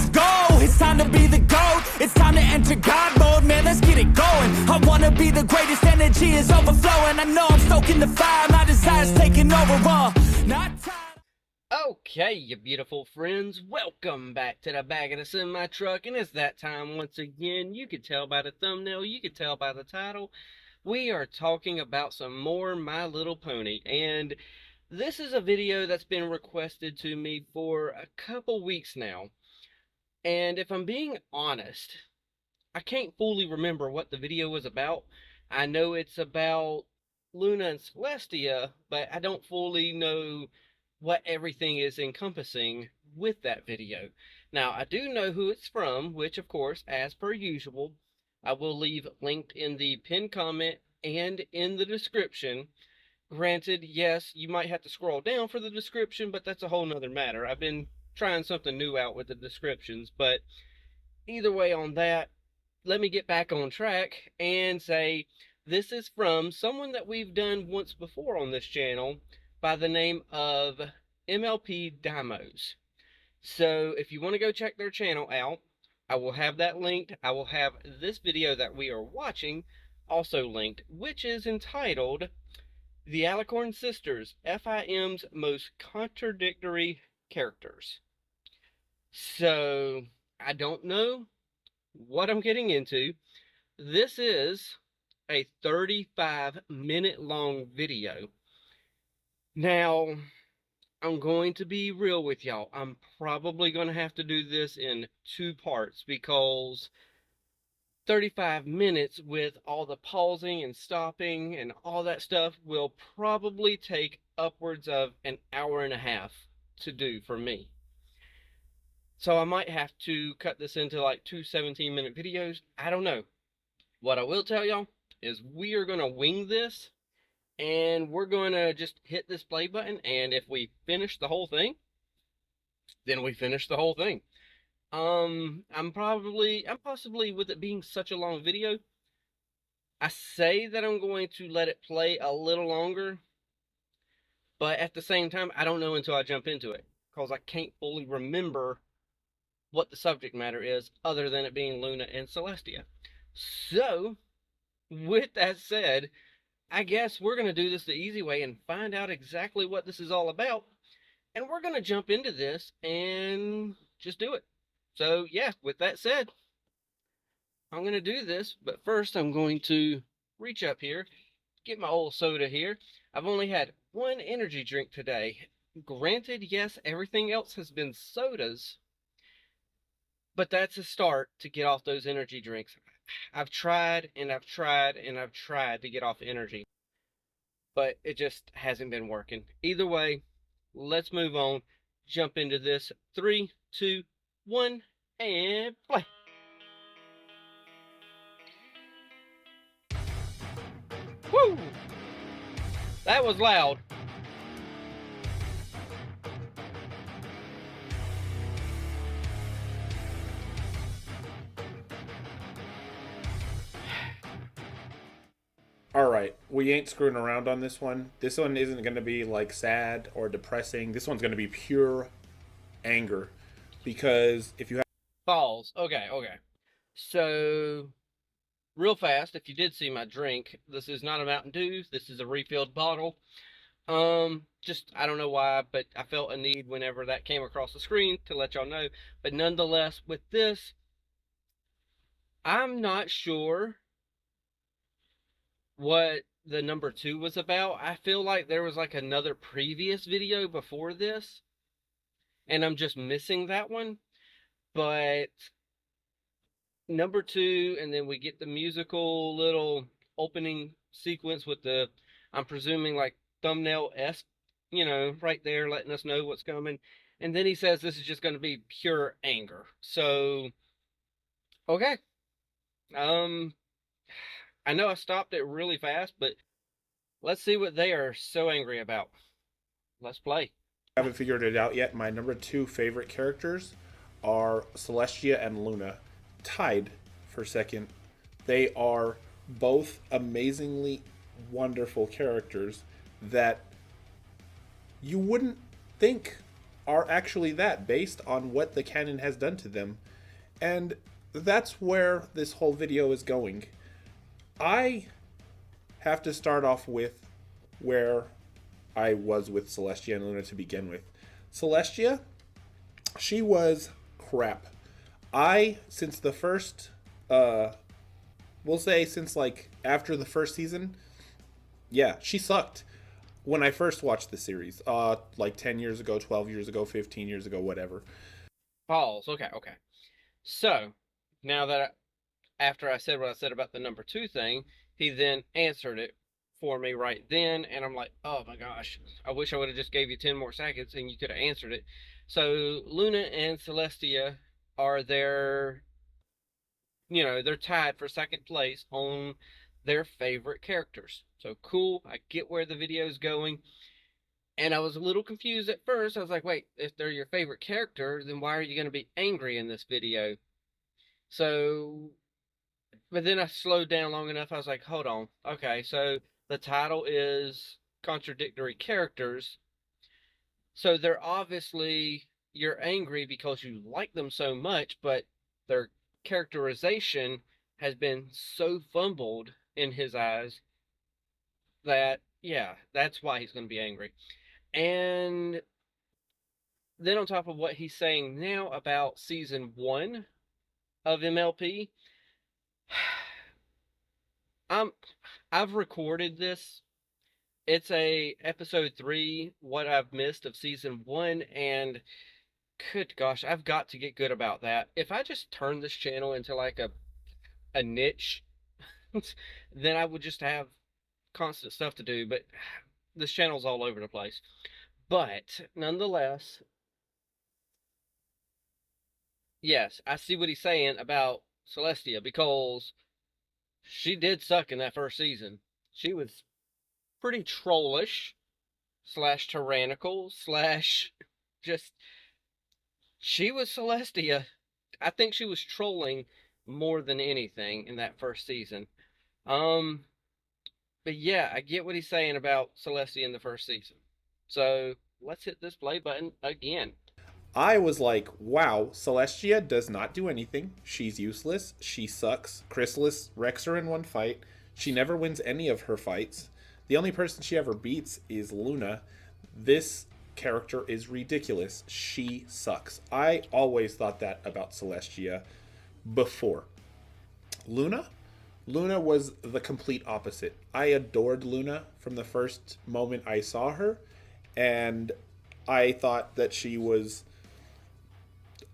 let's go. It's time to be the GOAT. It's time to enter God mode, man, let's get it going. I wanna be the greatest, energy is overflowing. I know I'm stoking the fire, my desire's taking over, not time. Okay, you beautiful friends, welcome back to the back of the semi-truck, and it's that time once again. You could tell by the thumbnail, you could tell by the title, we are talking about some more My Little Pony, and this is a video that's been requested to me for a couple weeks now, and if I'm being honest, I can't fully remember what the video was about. I know it's about Luna and Celestia, but I don't fully know what everything is encompassing with that video. Now, I do know who it's from, which of course, as per usual, I will leave linked in the pinned comment and in the description. Granted, yes, you might have to scroll down for the description, but that's a whole nother matter. I've been trying something new out with the descriptions, but either way on that, let me get back on track and say this is from someone that we've done once before on this channel by the name of MLP Dymos. So if you want to go check their channel out, I will have that linked. I will have this video that we are watching also linked, which is entitled The Alicorn Sisters, FIM's Most Contradictory Characters. So I don't know what I'm getting into. This is a 35-minute long video. Now, I'm going to be real with y'all. I'm probably going to have to do this in 2 parts because 35 minutes with all the pausing and stopping and all that stuff will probably take upwards of an hour and a half to do for me. So I might have to cut this into like 2 17-minute videos. I don't know. What I will tell y'all is we are going to wing this. And we're going to just hit this play button, and if we finish the whole thing, then we finish the whole thing. I'm possibly, with it being such a long video, I say that I'm going to let it play a little longer, but at the same time, I don't know until I jump into it, because I can't fully remember what the subject matter is, other than it being Luna and Celestia. So, with that said, I guess we're going to do this the easy way and find out exactly what this is all about. And we're going to jump into this and just do it. So yeah, with that said, I'm going to do this. But first I'm going to reach up here, get my old soda here. I've only had 1 energy drink today. Granted, yes, everything else has been sodas. But that's a start to get off those energy drinks. I've tried and I've tried and I've tried to get off energy, but it just hasn't been working. Either way, let's move on, jump into this. 3, 2, 1, and play. Woo! That was loud. Alright, we ain't screwing around on this one. This one isn't going to be like sad or depressing. This one's going to be pure anger. Because if you have... Pause. Okay. So, real fast, if you did see my drink, this is not a Mountain Dew. This is a refilled bottle. Just, I don't know why, but I felt a need whenever that came across the screen to let y'all know. But nonetheless, with this, I'm not sure what the number 2 was about. I feel like there was like another previous video before this, and I'm just missing that one. But number 2, and then we get the musical little opening sequence with the, I'm presuming like thumbnail-esque, you know, right there letting us know what's coming. And then he says this is just going to be pure anger. So, okay. I know I stopped it really fast, but let's see what they are so angry about. Let's play. I haven't figured it out yet. My number 2 favorite characters are Celestia and Luna, tied for second. They are both amazingly wonderful characters that you wouldn't think are actually that, based on what the canon has done to them. And that's where this whole video is going. I have to start off with where I was with Celestia and Luna to begin with. Celestia, she was crap. Since the first, we'll say since like after the first season, yeah, she sucked. When I first watched the series, like 10 years ago, 12 years ago, 15 years ago, whatever. Pause. Okay, okay. So, now that after I said what I said about the number 2 thing, he then answered it for me right then, and I'm like, oh my gosh, I wish I would have just gave you 10 more seconds and you could have answered it. So, Luna and Celestia are their, they're tied for second place on their favorite characters. So cool, I get where the video is going. And I was a little confused at first. I was like, wait, if they're your favorite character, then why are you going to be angry in this video? So, but then I slowed down long enough. I was like, hold on. Okay, so the title is Contradictory Characters. So they're obviously, you're angry because you like them so much, but their characterization has been so fumbled in his eyes that, yeah, that's why he's going to be angry. And then on top of what he's saying now about season 1 of MLP, I've recorded this. It's a episode 3, what I've missed of season 1, and good gosh, I've got to get good about that. If I just turn this channel into like a niche, then I would just have constant stuff to do, but this channel's all over the place. But nonetheless, yes, I see what he's saying about Celestia, because she did suck in that first season. She was pretty trollish slash tyrannical slash just, she was Celestia. I think she was trolling more than anything in that first season. But yeah, I get what he's saying about Celestia in the first season. So let's hit this play button again. I was like, wow, Celestia does not do anything. She's useless. She sucks. Chrysalis wrecks her in one fight. She never wins any of her fights. The only person she ever beats is Luna. This character is ridiculous. She sucks. I always thought that about Celestia before. Luna? Luna was the complete opposite. I adored Luna from the first moment I saw her, and I thought that she was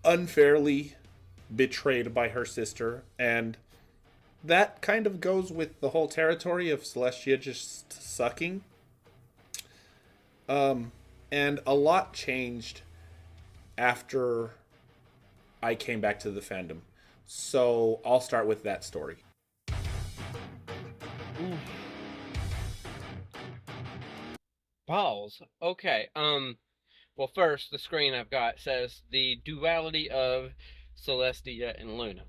unfairly betrayed by her sister, and that kind of goes with the whole territory of Celestia just sucking. And a lot changed after I came back to the fandom. So I'll start with that story. Balls. Okay. Well, first, the screen I've got says the duality of Celestia and Luna.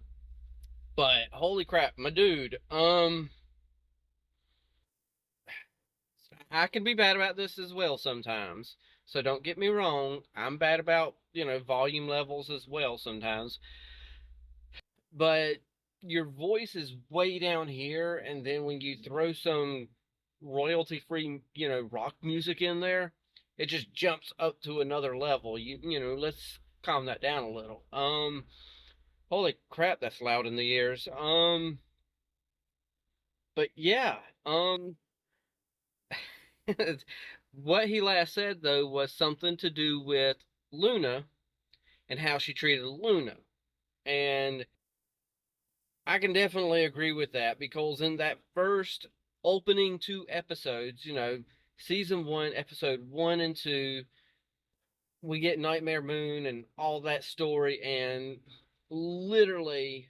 But holy crap, my dude. I can be bad about this as well sometimes. So don't get me wrong. I'm bad about, volume levels as well sometimes. But your voice is way down here, and then when you throw some royalty free, rock music in there, it just jumps up to another level. Let's calm that down a little. Holy crap, that's loud in the ears. But yeah, what he last said though was something to do with Luna and how she treated Luna. And I can definitely agree with that, because in that first opening 2 episodes, season 1, episode 1 and 2, we get Nightmare Moon and all that story, and literally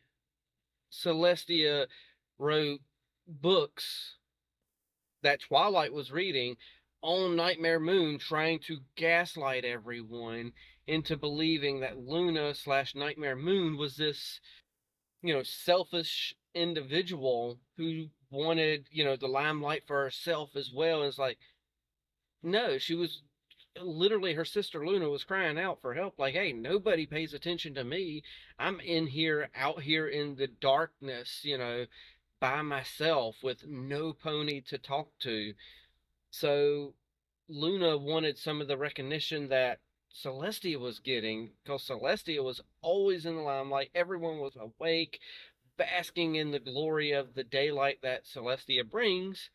Celestia wrote books that Twilight was reading on Nightmare Moon, trying to gaslight everyone into believing that Luna slash Nightmare Moon was this, selfish individual who wanted, the limelight for herself as well. And it's like, no, she was literally her sister Luna was crying out for help, like, hey, nobody pays attention to me. I'm in here, out here in the darkness, by myself with no pony to talk to. So Luna wanted some of the recognition that Celestia was getting, because Celestia was always in the limelight. Everyone was awake, basking in the glory of the daylight that Celestia brings,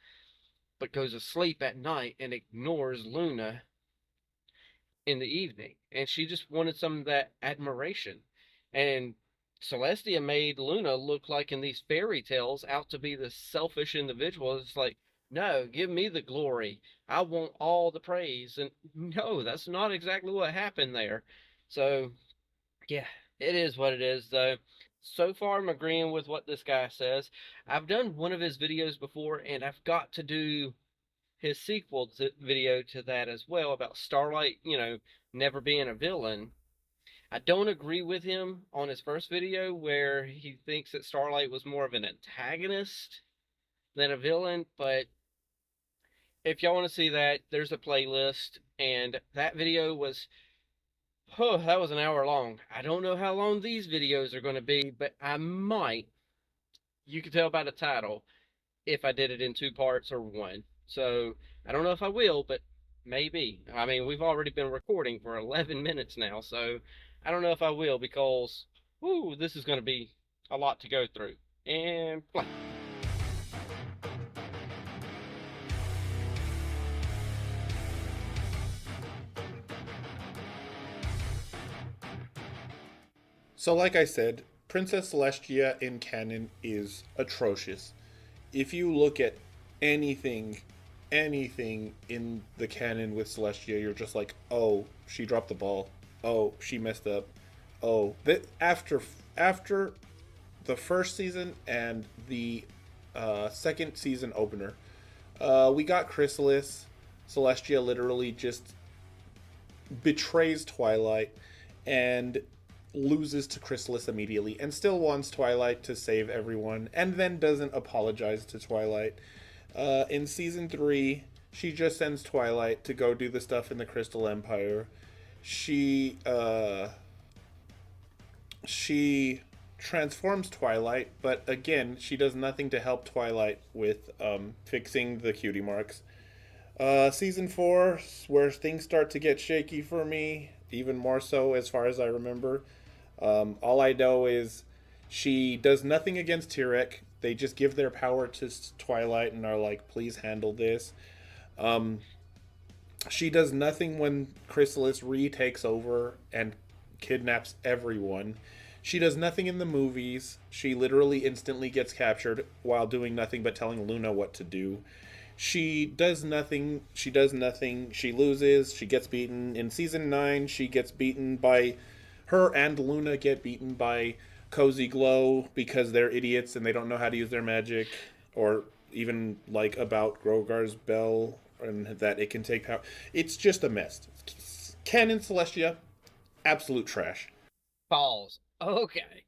but goes asleep at night and ignores Luna in the evening. And she just wanted some of that admiration. And Celestia made Luna look like in these fairy tales out to be the selfish individual. It's like, no, give me the glory. I want all the praise. And no, that's not exactly what happened there. So, yeah, it is what it is, though. So far, I'm agreeing with what this guy says. I've done one of his videos before, and I've got to do his sequel video to that as well about Starlight, never being a villain. I don't agree with him on his first video where he thinks that Starlight was more of an antagonist than a villain, but if y'all want to see that, there's a playlist, and that video was, oh, that was an hour long. I don't know how long these videos are going to be, but I might, you can tell by the title, if I did it in 2 parts or 1. So I don't know if I will, but maybe. I mean, we've already been recording for 11 minutes now, so I don't know if I will because, whoo, this is going to be a lot to go through. And play. So like I said, Princess Celestia in canon is atrocious. If you look at anything in the canon with Celestia, you're just like, oh, she dropped the ball. Oh, she messed up. Oh, that after the first season and the second season opener, we got Chrysalis. Celestia literally just betrays Twilight and loses to Chrysalis immediately, and still wants Twilight to save everyone, and then doesn't apologize to Twilight. In season 3, she just sends Twilight to go do the stuff in the Crystal Empire. She transforms Twilight, but again, she does nothing to help Twilight with fixing the cutie marks. Season 4, where things start to get shaky for me, even more so as far as I remember. All I know is she does nothing against Tyrek. They just give their power to Twilight and are like, please handle this. She does nothing when Chrysalis retakes over and kidnaps everyone. She does nothing in the movies. She literally instantly gets captured while doing nothing but telling Luna what to do. She does nothing. She loses. She gets beaten. In season 9, she gets beaten by... Her and Luna get beaten by Cozy Glow because they're idiots and they don't know how to use their magic, or even like about Grogar's bell and that it can take power. It's just a mess. Canon Celestia, absolute trash. Pause. Okay.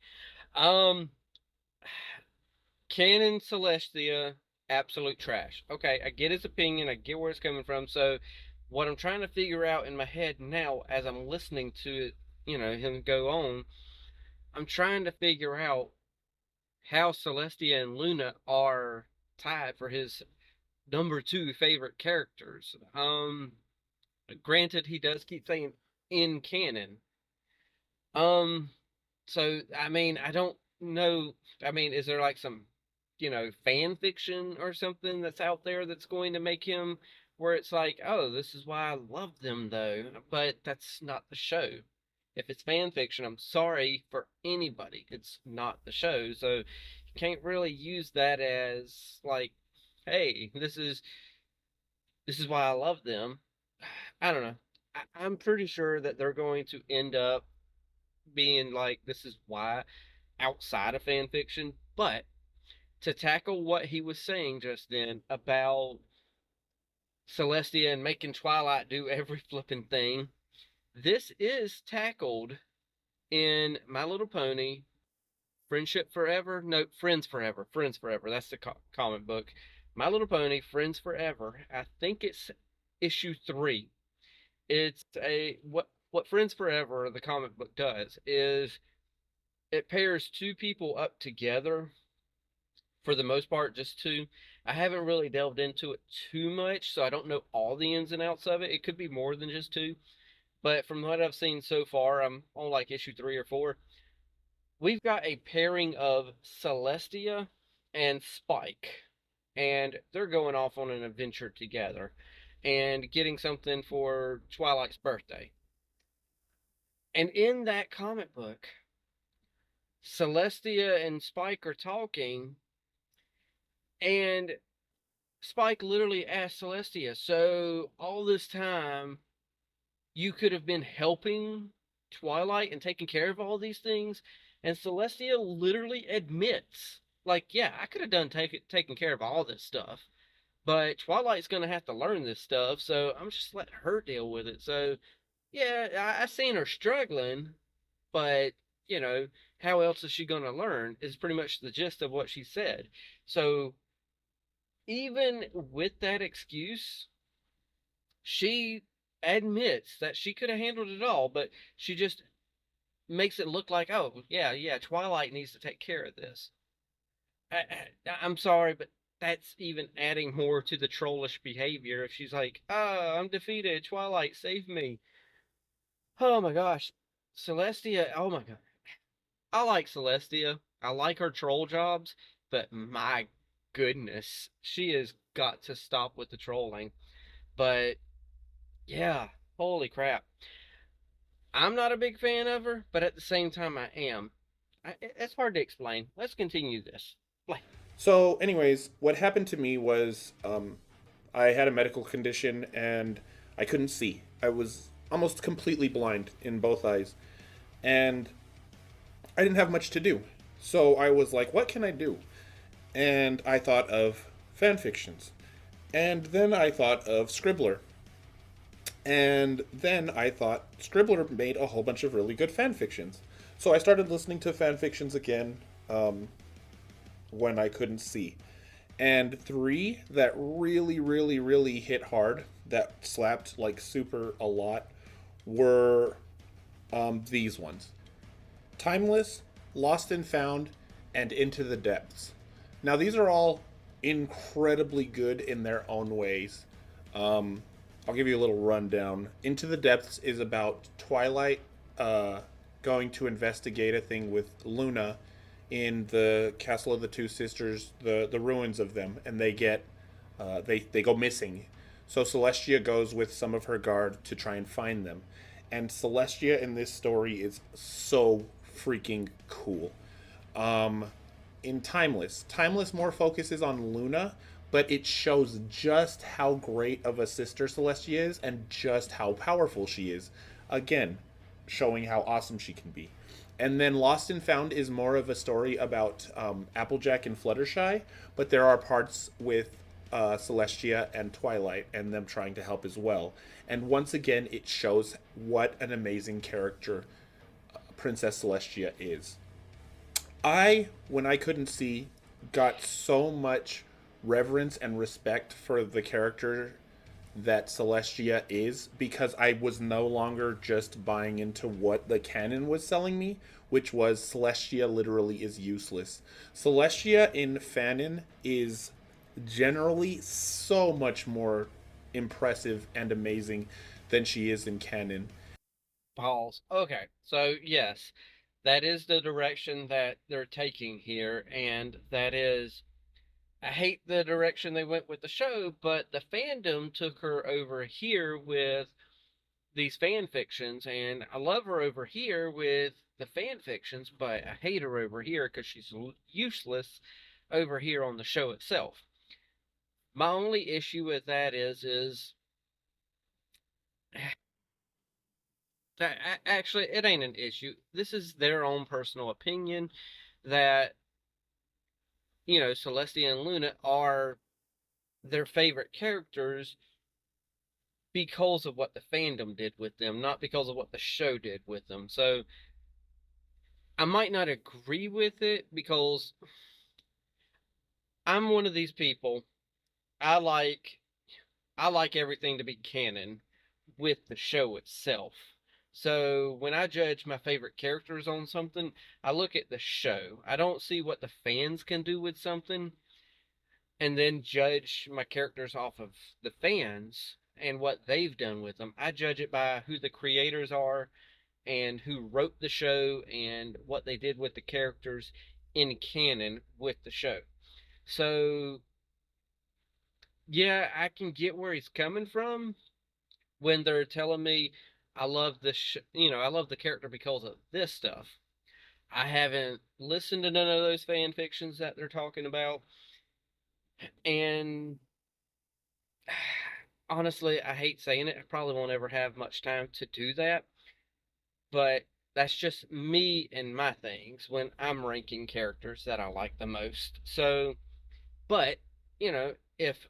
Canon Celestia, absolute trash. Okay, I get his opinion. I get where it's coming from. So what I'm trying to figure out in my head now as I'm listening to it, him go on, I'm trying to figure out how Celestia and Luna are tied for his number 2 favorite characters. Granted, he does keep saying in canon. So, I mean, I don't know. I mean, is there like some, fan fiction or something that's out there that's going to make him where it's like, oh, this is why I love them, though. But that's not the show. If it's fan fiction, I'm sorry for anybody. It's not the show. So you can't really use that as like, hey, this is why I love them. I don't know. I'm pretty sure that they're going to end up being like, this is why, outside of fan fiction. But to tackle what he was saying just then about Celestia and making Twilight do every flipping thing, this is tackled in My Little Pony, Friendship Forever. No, Friends Forever. Friends Forever. That's the comic book. My Little Pony, Friends Forever. I think it's issue 3. It's a what Friends Forever, the comic book, does is it pairs two people up together for the most part, just two. I haven't really delved into it too much, so I don't know all the ins and outs of it. It could be more than just two, but from what I've seen so far, I'm on like issue 3 or 4. We've got a pairing of Celestia and Spike, and they're going off on an adventure together and getting something for Twilight's birthday. And in that comic book, Celestia and Spike are talking, and Spike literally asked Celestia, "So all this time you could have been helping Twilight and taking care of all these things?" And Celestia literally admits, like, "Yeah, I could have done taking care of all this stuff, but Twilight's gonna have to learn this stuff, so I'm just letting her deal with it." So yeah, I seen her struggling, but you know, how else is she gonna learn? Is pretty much the gist of what she said. So even with that excuse, she admits that she could have handled it all, but she just makes it look like, oh, yeah, Twilight needs to take care of this. I'm sorry, but that's even adding more to the trollish behavior. If she's like, oh, I'm defeated, Twilight, save me. Oh my gosh. Celestia, oh my god. I like Celestia. I like her troll jobs, but my goodness, she has got to stop with the trolling. But yeah, holy crap. I'm not a big fan of her, but at the same time, I am. It's hard to explain. Let's continue this. Like, So, anyways, what happened to me was I had a medical condition and I couldn't see. I was almost completely blind in both eyes. And I didn't have much to do. So I was like, what can I do? And I thought of fan fictions. And then I thought of Scribbler. And then I thought Scribbler made a whole bunch of really good fan fictions. So I started listening to fan fictions again when I couldn't see. And three that really, really, really hit hard, that slapped like super a lot, were these ones: Timeless, Lost and Found, and Into the Depths. Now, these are all incredibly good in their own ways. I'll give you a little rundown. Into the Depths is about Twilight going to investigate a thing with Luna in the Castle of the Two Sisters, the ruins of them, and they get they go missing. So Celestia goes with some of her guard to try and find them. And Celestia in this story is so freaking cool. In Timeless more focuses on Luna, but it shows just how great of a sister Celestia is and just how powerful she is. Again, showing how awesome she can be. And then Lost and Found is more of a story about Applejack and Fluttershy, but there are parts with Celestia and Twilight and them trying to help as well. And once again, it shows what an amazing character Princess Celestia is. When I couldn't see, got so much reverence and respect for the character that Celestia is, because I was no longer just buying into what the canon was selling me, which was Celestia literally is useless. Celestia in fanon is generally so much more impressive and amazing than she is in canon. pause. Okay, so yes, that is the direction that they're taking here, and that is. I hate the direction they went with the show, but the fandom took her over here with these fan fictions, and I love her over here with the fan fictions, but I hate her over here because she's useless over here on the show itself. My only issue with that is that actually it ain't an issue. This is their own personal opinion that Celestia and Luna are their favorite characters because of what the fandom did with them, not because of what the show did with them. So I might not agree with it because I'm one of these people. I like I like everything to be canon, with the show itself. So when I judge my favorite characters on something, I look at the show. I don't see what the fans can do with something and then judge my characters off of the fans and what they've done with them. I judge it by who the creators are and who wrote the show and what they did with the characters in canon with the show. So, yeah, I can get where he's coming from when they're telling me I love I love the character because of this stuff. I haven't listened to none of those fan fictions that they're talking about, and honestly, I hate saying it. I probably won't ever have much time to do that, but that's just me and my things when I'm ranking characters that I like the most. So, but, if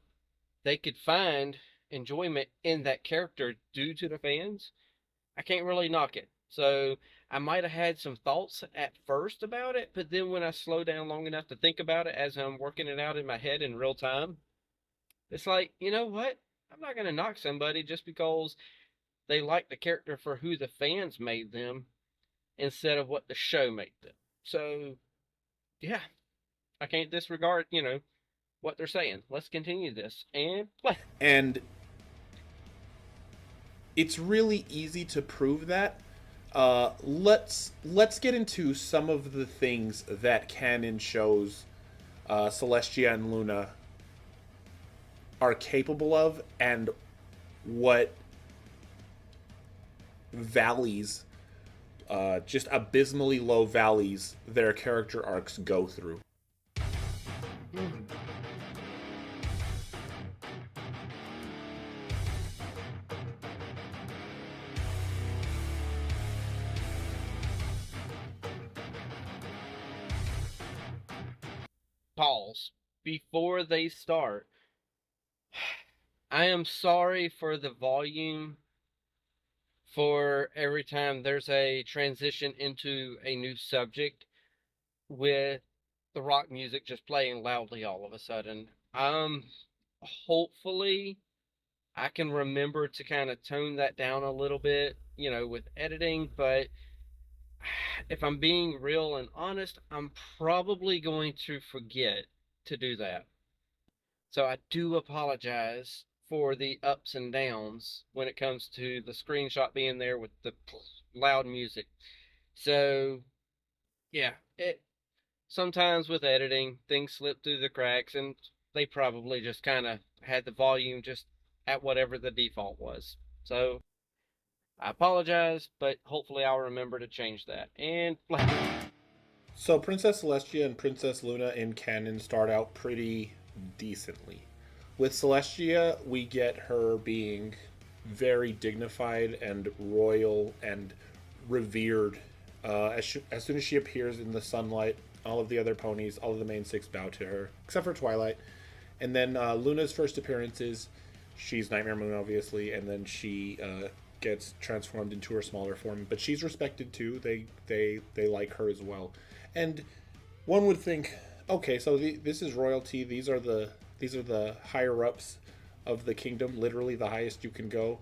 they could find enjoyment in that character due to the fans, I can't really knock it. So, I might have had some thoughts at first about it, but then when I slow down long enough to think about it as I'm working it out in my head in real time, it's like, you know what? I'm not going to knock somebody just because they like the character for who the fans made them instead of what the show made them. So, yeah, I can't disregard, what they're saying. Let's continue this and play. And it's really easy to prove that. Let's get into some of the things that canon shows Celestia and Luna are capable of, and what valleys, just abysmally low valleys, their character arcs go through. Pause before they start. I am sorry for the volume for every time there's a transition into a new subject with the rock music just playing loudly all of a sudden. Hopefully I can remember to kind of tone that down a little bit, with editing, but if I'm being real and honest, I'm probably going to forget to do that. So I do apologize for the ups and downs when it comes to the screenshot being there with the loud music. So, yeah, it sometimes with editing, things slip through the cracks, and they probably just kind of had the volume just at whatever the default was. So, I apologize, but hopefully I'll remember to change that. And So Princess Celestia and Princess Luna in canon start out pretty decently. With Celestia, we get her being very dignified and royal and revered. As soon as she appears in the sunlight, all of the other ponies, all of the main six bow to her, except for Twilight. And then Luna's first appearances, she's Nightmare Moon, obviously, and then she gets transformed into her smaller form. But she's respected too. They like her as well. And one would think, okay, so this is royalty. These are the higher ups of the kingdom, literally the highest you can go.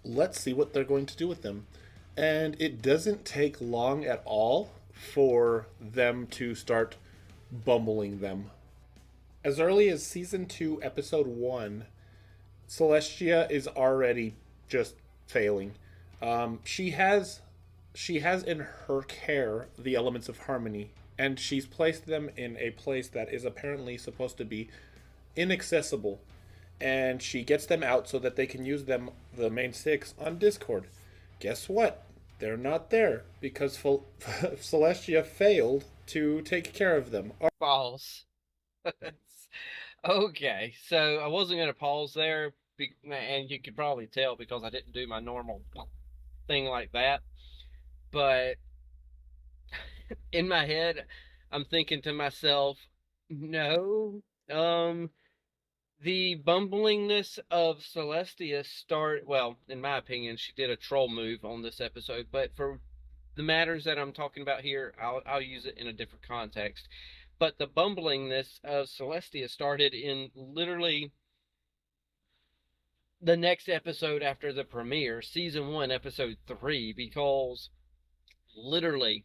Let's see what they're going to do with them. And it doesn't take long at all for them to start bumbling them. As early as season 2, episode 1, Celestia is already just failing. She has in her care the elements of harmony, and she's placed them in a place that is apparently supposed to be inaccessible. And she gets them out so that they can use them, the main six, on Discord. Guess what? They're not there because Celestia failed to take care of them. False. Okay, so I wasn't going to pause there, and you could probably tell because I didn't do my normal thing like that. But in my head, I'm thinking to myself, no, the bumblingness of Celestia well, in my opinion, she did a troll move on this episode, but for the matters that I'm talking about here, I'll use it in a different context. But the bumblingness of Celestia started in literally the next episode after the premiere, season 1, episode 3, because literally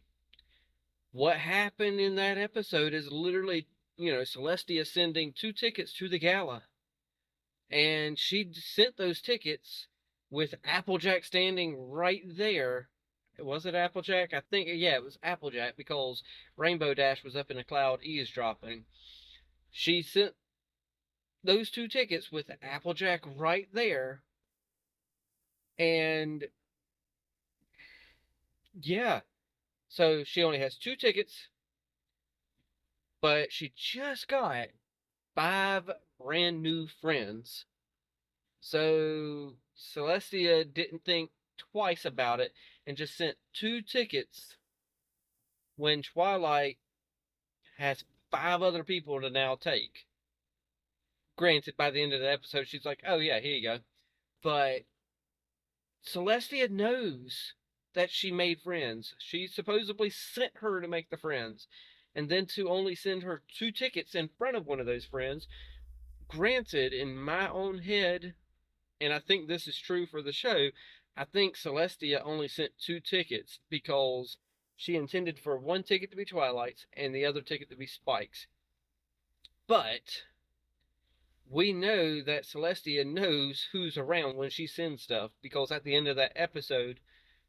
what happened in that episode is literally, Celestia sending 2 tickets to the gala. And she sent those tickets with Applejack standing right there. Was it Applejack? I think, yeah, it was Applejack because Rainbow Dash was up in a cloud eavesdropping. She sent those 2 tickets with Applejack right there. And yeah, so she only has 2 tickets, but she just got 5 brand new friends. So Celestia didn't think twice about it and just sent 2 tickets when Twilight has 5 other people to now take. Granted, by the end of the episode, she's like, oh yeah, here you go. But Celestia knows that she made friends. She supposedly sent her to make the friends. And then to only send her 2 tickets in front of one of those friends. Granted, in my own head, and I think this is true for the show, I think Celestia only sent 2 tickets because she intended for 1 ticket to be Twilight's and the other ticket to be Spike's. But we know that Celestia knows who's around when she sends stuff because at the end of that episode,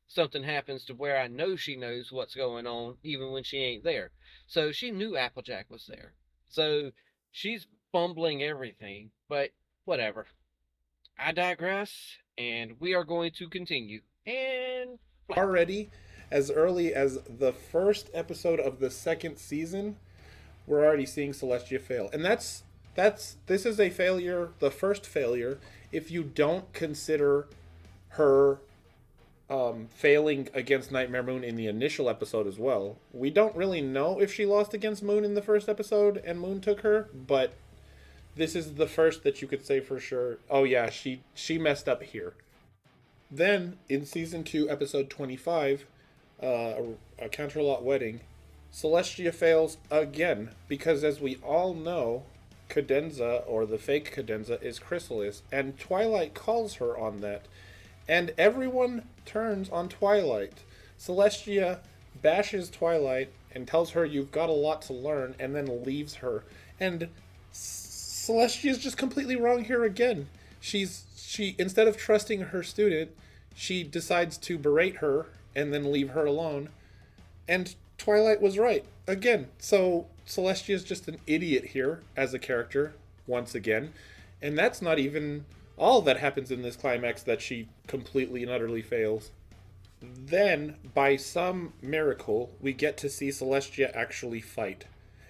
something happens to where I know she knows what's going on even when she ain't there. So she knew Applejack was there. So she's fumbling everything, but whatever. I digress, and we are going to continue. And Already, as early as the first episode of the second season, we're already seeing Celestia fail. And this is a failure, the first failure, if you don't consider her failing against Nightmare Moon in the initial episode as well. We don't really know if she lost against Moon in the first episode and Moon took her, but this is the first that you could say for sure, oh yeah, she messed up here. Then, in Season 2, Episode 25, a Counterlot Wedding, Celestia fails again, because as we all know, Cadenza, or the fake Cadenza, is Chrysalis, and Twilight calls her on that. And everyone turns on Twilight. Celestia bashes Twilight and tells her you've got a lot to learn, and then leaves her. And Celestia is just completely wrong here again. She instead of trusting her student, she decides to berate her and then leave her alone. And Twilight was right again. So Celestia is just an idiot here as a character once again, and that's not even all that happens in this climax that she completely and utterly fails. Then, by some miracle, we get to see Celestia actually fight.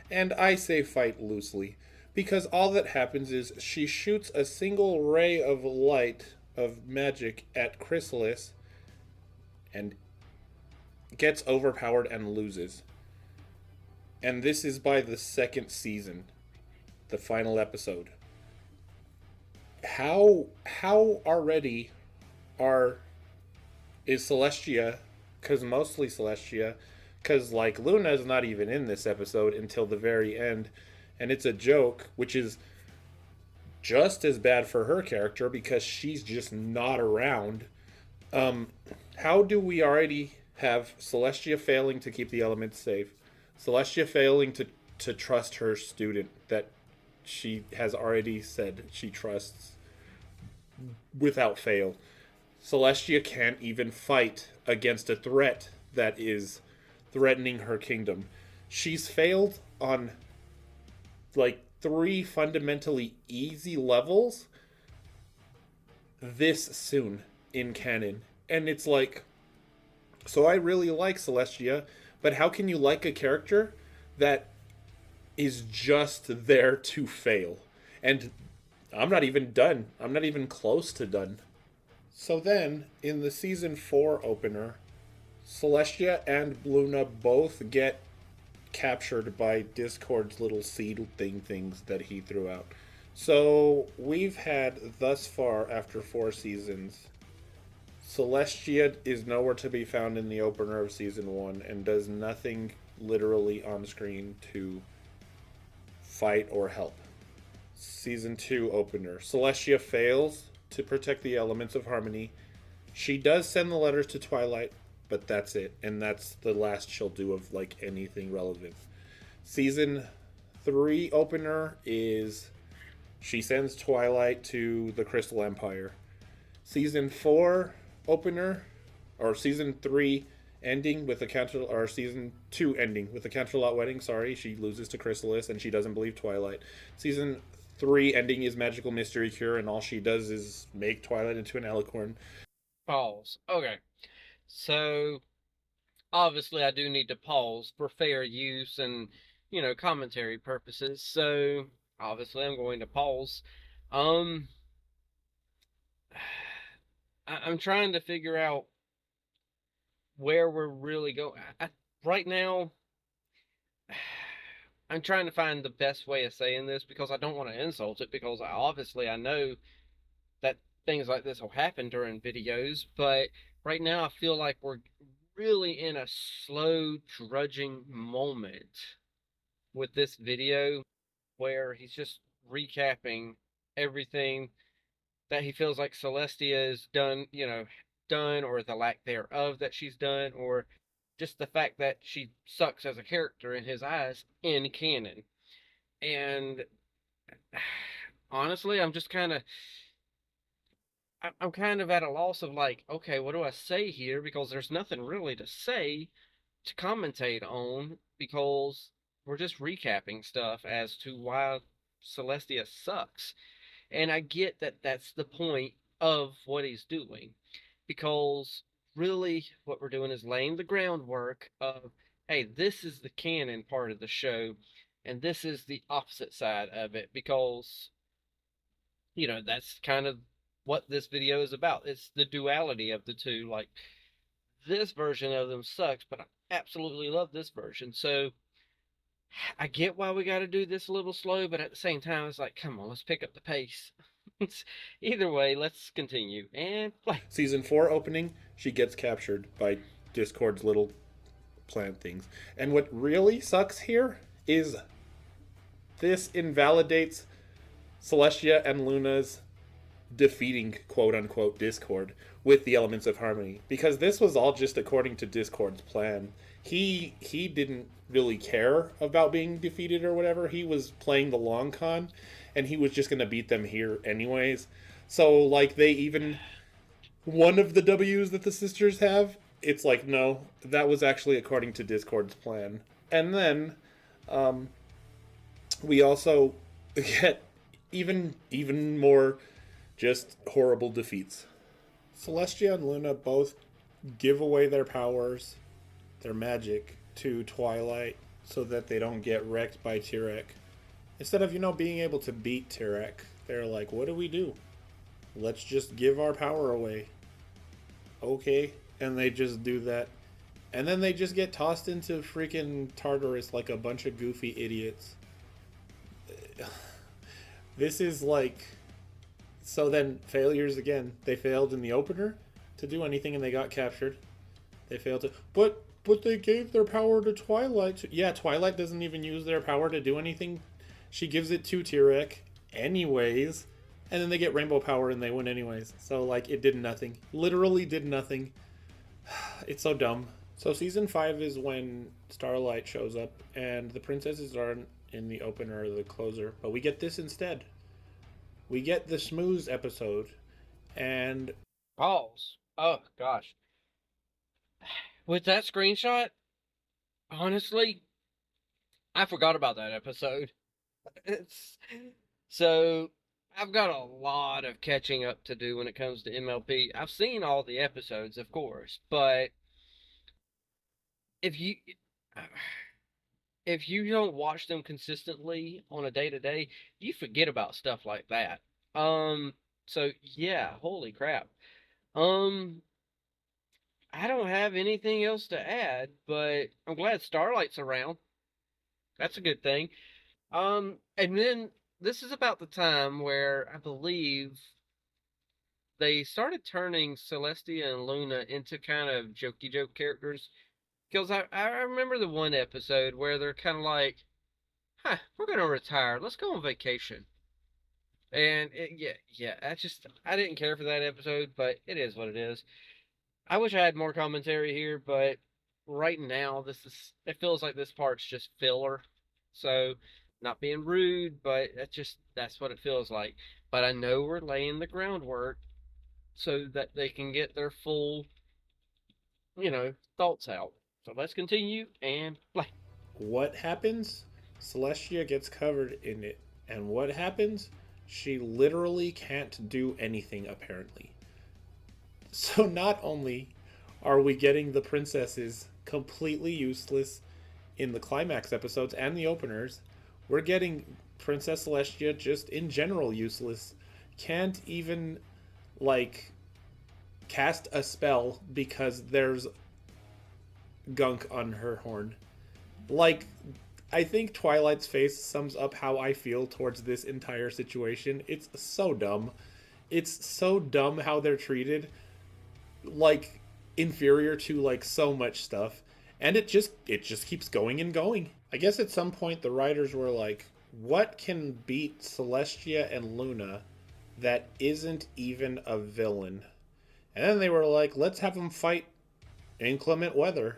And I say fight loosely, because all that happens is she shoots a single ray of light, of magic, at Chrysalis, and gets overpowered and loses. And this is by the second season, the final episode. How already is Celestia, because mostly Celestia, because like Luna's not even in this episode until the very end, and it's a joke, which is just as bad for her character because she's just not around. How do we already have Celestia failing to keep the elements safe, Celestia failing to trust her student that she has already said she trusts without fail? Celestia can't even fight against a threat that is threatening her kingdom. She's failed on like 3 fundamentally easy levels this soon in canon. And it's like, so I really like Celestia, but how can you like a character that is just there to fail? And I'm not even done. I'm not even close to done. So then, in the Season 4 opener, Celestia and Luna both get captured by Discord's little seed things that he threw out. So we've had thus far, after 4 seasons, Celestia is nowhere to be found in the opener of Season 1 and does nothing literally on screen to fight or help. Season 2 opener. Celestia fails to protect the elements of harmony. She does send the letters to Twilight, but that's it. And that's the last she'll do of like anything relevant. Season 3 opener is she sends Twilight to the Crystal Empire. Season 4 opener, or Season 3 ending with a or Season 2 ending with a Counterlot wedding. Sorry, she loses to Chrysalis and she doesn't believe Twilight. Season 3 ending is Magical Mystery Cure, and all she does is make Twilight into an alicorn. Pause. Okay. So, obviously I do need to pause for fair use and, commentary purposes. So, obviously I'm going to pause. I'm trying to figure out where we're really going. Right now, I'm trying to find the best way of saying this because I don't want to insult it, because I know that things like this will happen during videos, but right now I feel like we're really in a slow drudging moment with this video where he's just recapping everything that he feels like Celestia is done, or the lack thereof that she's done, or just the fact that she sucks as a character in his eyes in canon. And honestly, I'm kind of at a loss of like, okay, what do I say here? Because there's nothing really to say to commentate on, because we're just recapping stuff as to why Celestia sucks. And I get that that's the point of what he's doing, because really what we're doing is laying the groundwork of, hey, this is the canon part of the show, and this is the opposite side of it, because, that's kind of what this video is about. It's the duality of the two. Like, this version of them sucks, but I absolutely love this version. So I get why we got to do this a little slow, but at the same time, it's like, come on, let's pick up the pace. Either way, let's continue and play. Season 4 opening, she gets captured by Discord's little plant things. And what really sucks here is this invalidates Celestia and Luna's defeating quote-unquote Discord with the elements of harmony, because this was all just according to Discord's plan. He didn't really care about being defeated or whatever. He was playing the long con, and he was just going to beat them here anyways. So, like, they even... One of the W's that the sisters have, it's like, no, that was actually according to Discord's plan. And then, we also get even more just horrible defeats. Celestia and Luna both give away their powers, their magic, to Twilight so that they don't get wrecked by Tyrek. Instead of, being able to beat Tyrek, they're like, what do we do? Let's just give our power away. Okay. And they just do that. And then they just get tossed into freaking Tartarus like a bunch of goofy idiots. This is like... So then, failures again. They failed in the opener to do anything and they got captured. They failed to... But they gave their power to Twilight. Yeah, Twilight doesn't even use their power to do anything. She gives it to Tyrek anyways. And then they get rainbow power and they win anyways. So, like, it did nothing. Literally did nothing. It's so dumb. So season 5 is when Starlight shows up. And the princesses aren't in the opener or the closer. But we get this instead. We get the Schmooze episode. And... Pause. Oh, gosh. With that screenshot, honestly, I forgot about that episode. So, I've got a lot of catching up to do when it comes to MLP. I've seen all the episodes, of course, but if you don't watch them consistently on a day-to-day, you forget about stuff like that. So yeah, holy crap. I don't have anything else to add, but I'm glad Starlight's around. That's a good thing. And then this is about the time where I believe they started turning Celestia and Luna into kind of jokey joke characters. Because I remember the one episode where they're kind of like, we're going to retire. Let's go on vacation. And I didn't care for that episode, but it is what it is. I wish I had more commentary here, but right now it feels like this part's just filler. So, not being rude, but that's what it feels like. But I know we're laying the groundwork so that they can get their full, thoughts out. So let's continue and play. What happens? Celestia gets covered in it. And what happens? She literally can't do anything, apparently. So not only are we getting the princesses completely useless in the climax episodes and the openers, we're getting Princess Celestia just in general useless. Can't even, like, cast a spell because there's gunk on her horn. Like, I think Twilight's face sums up how I feel towards this entire situation. It's so dumb. It's so dumb how they're treated. Like, inferior to, like, so much stuff. And it just keeps going and going. I guess at some point the writers were like, what can beat Celestia and Luna that isn't even a villain? And then they were like, let's have them fight inclement weather.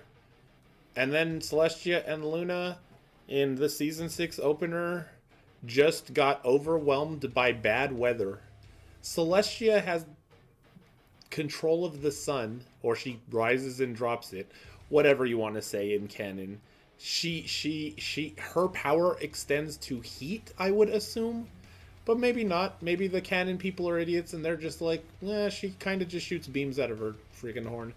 And then Celestia and Luna in the season 6 opener just got overwhelmed by bad weather. Celestia has control of the sun, or she rises and drops it, whatever you want to say in canon. Her power extends to heat, I would assume, but maybe not. Maybe the canon people are idiots and they're just like, she kind of just shoots beams out of her freaking horn.